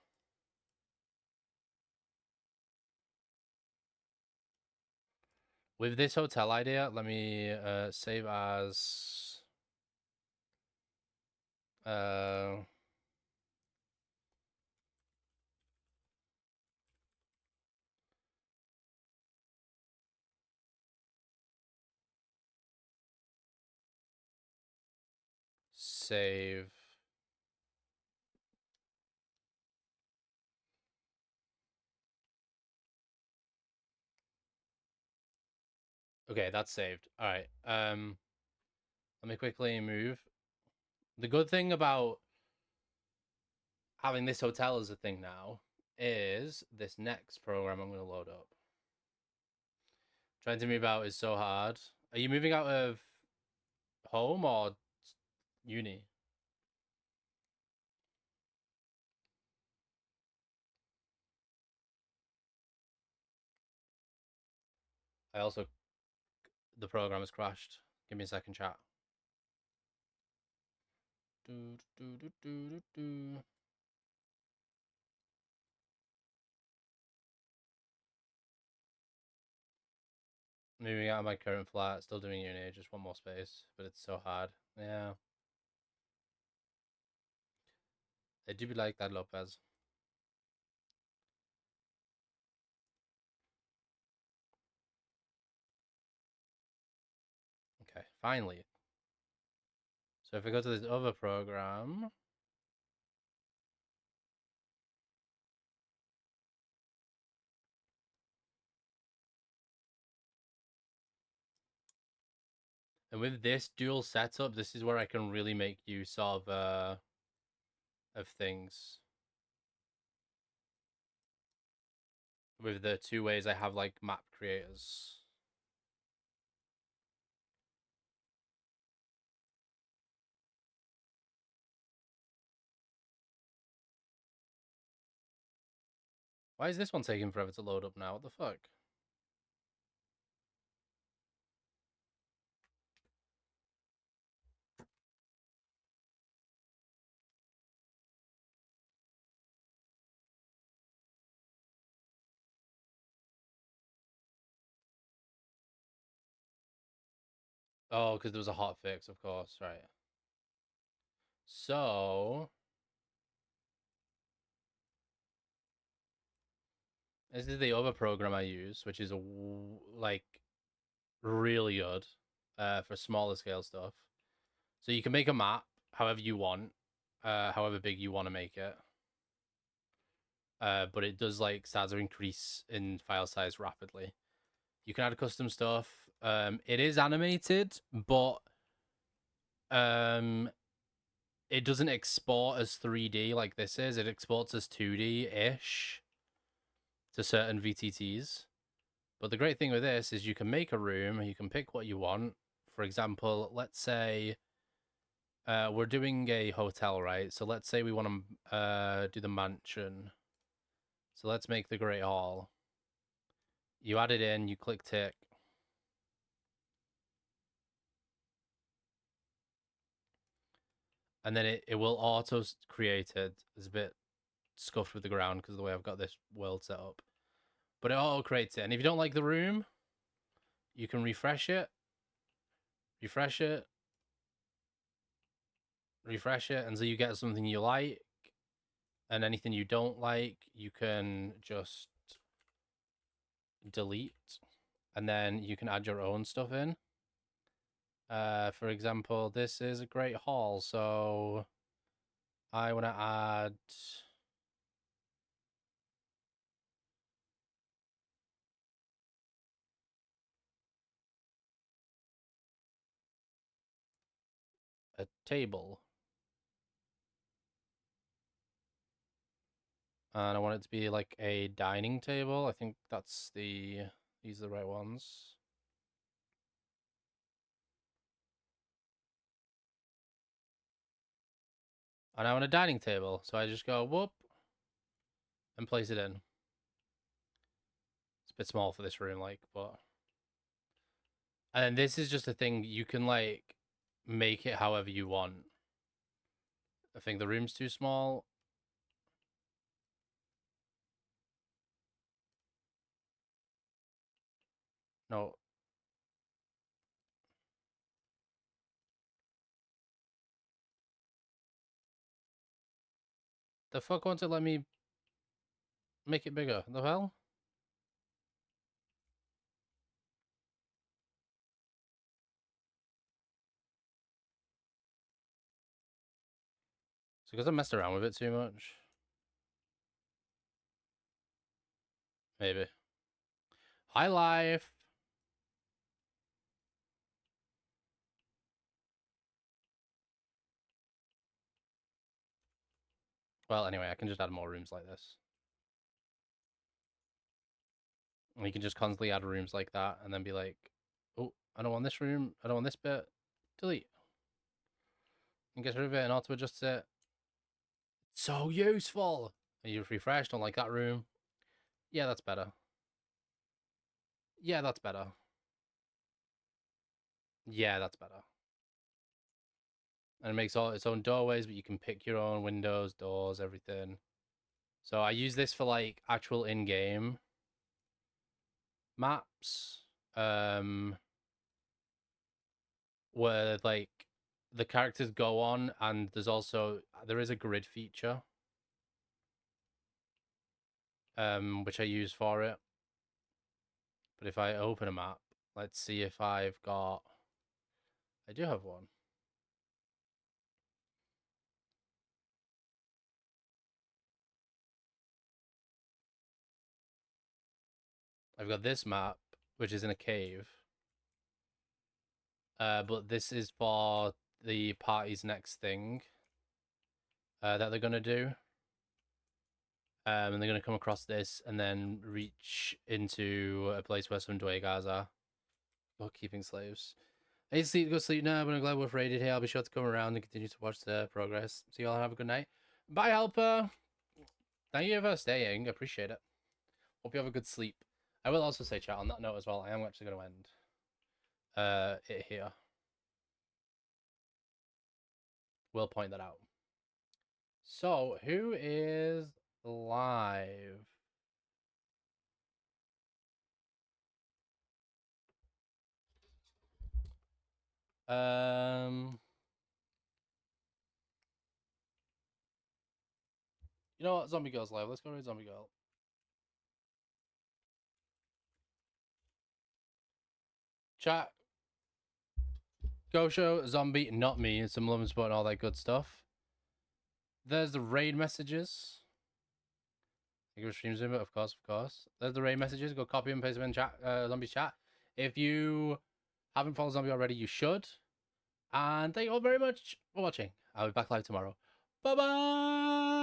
Speaker 1: With this hotel idea, let me save as save. Okay, that's saved. All right. Let me quickly move. The good thing about having this hotel as a thing now is this next program I'm going to load up. Trying to move out is so hard. Are you moving out of home or uni? I also the program has crashed. Give me a second, chat. Do, do, do, do, do, do. Moving out of my current flat, still doing uni, just one more space, but it's so hard. Yeah. They do be like that, Lopez. Okay, finally. So if we go to this other program, and with this dual setup, this is where I can really make use of things. With the two ways I have like map creators. Why is this one taking forever to load up now? What the fuck? Oh, because there was a hot fix, of course, right. So this is the other program I use, which is like really good for smaller scale stuff. So you can make a map however you want, however big you want to make it. But it does like start to increase in file size rapidly. You can add custom stuff. It is animated, but it doesn't export as 3D like this is. It exports as 2D ish to certain VTTs. But the great thing with this is you can make a room, you can pick what you want. For example, let's say we're doing a hotel, right? So let's say we want to do the mansion. So let's make the Great Hall. You add it in, you click tick. And then it will auto create it. It's a bit scuffed with the ground because of the way I've got this world set up. But it auto creates it. And if you don't like the room, you can refresh it, refresh it, refresh it, and so you get something you like. And anything you don't like, you can just delete. And then you can add your own stuff in. For example, this is a great hall, so I want to add a table. And I want it to be like a dining table. I think that's these are the right ones. And I want a dining table, so I just go whoop and place it in. It's a bit small for this room, like, but and then this is just a thing you can like make it however you want. I think the room's too small. No. The fuck won't it let me make it bigger? The hell? It's because I messed around with it too much. Maybe. High life. Well, anyway, I can just add more rooms like this. And you can just constantly add rooms like that and then be like, oh, I don't want this room. I don't want this bit. Delete. And get rid of it and auto adjust it. So useful. And you refresh, don't like that room. Yeah, that's better. Yeah, that's better. Yeah, that's better. And it makes all its own doorways, but you can pick your own windows, doors, everything. So I use this for like actual in-game maps. Where like the characters go on, and there is a grid feature. Which I use for it. But if I open a map, let's see if I do have one. I've got this map, which is in a cave. But this is for the party's next thing that they're gonna do. And they're gonna come across this and then reach into a place where some Dwegas are. Oh, keeping slaves. I need to go sleep now, but I'm glad we've raided here. I'll be sure to come around and continue to watch the progress. See you all, have a good night. Bye, Helper! Thank you for staying. Appreciate it. Hope you have a good sleep. I will also say, chat, on that note as well, I am actually going to end it here. We'll point that out. So, who is live? You know what? Zombie Girl's live. Let's go to Zombie Girl. Chat. Go show, zombie, not me. Some love and support and all that good stuff. There's the raid messages. You can stream Zoom, of course, of course. There's the raid messages. Go copy and paste them in chat, Zombie chat. If you haven't followed Zombie already, you should. And thank you all very much for watching. I'll be back live tomorrow. Bye-bye!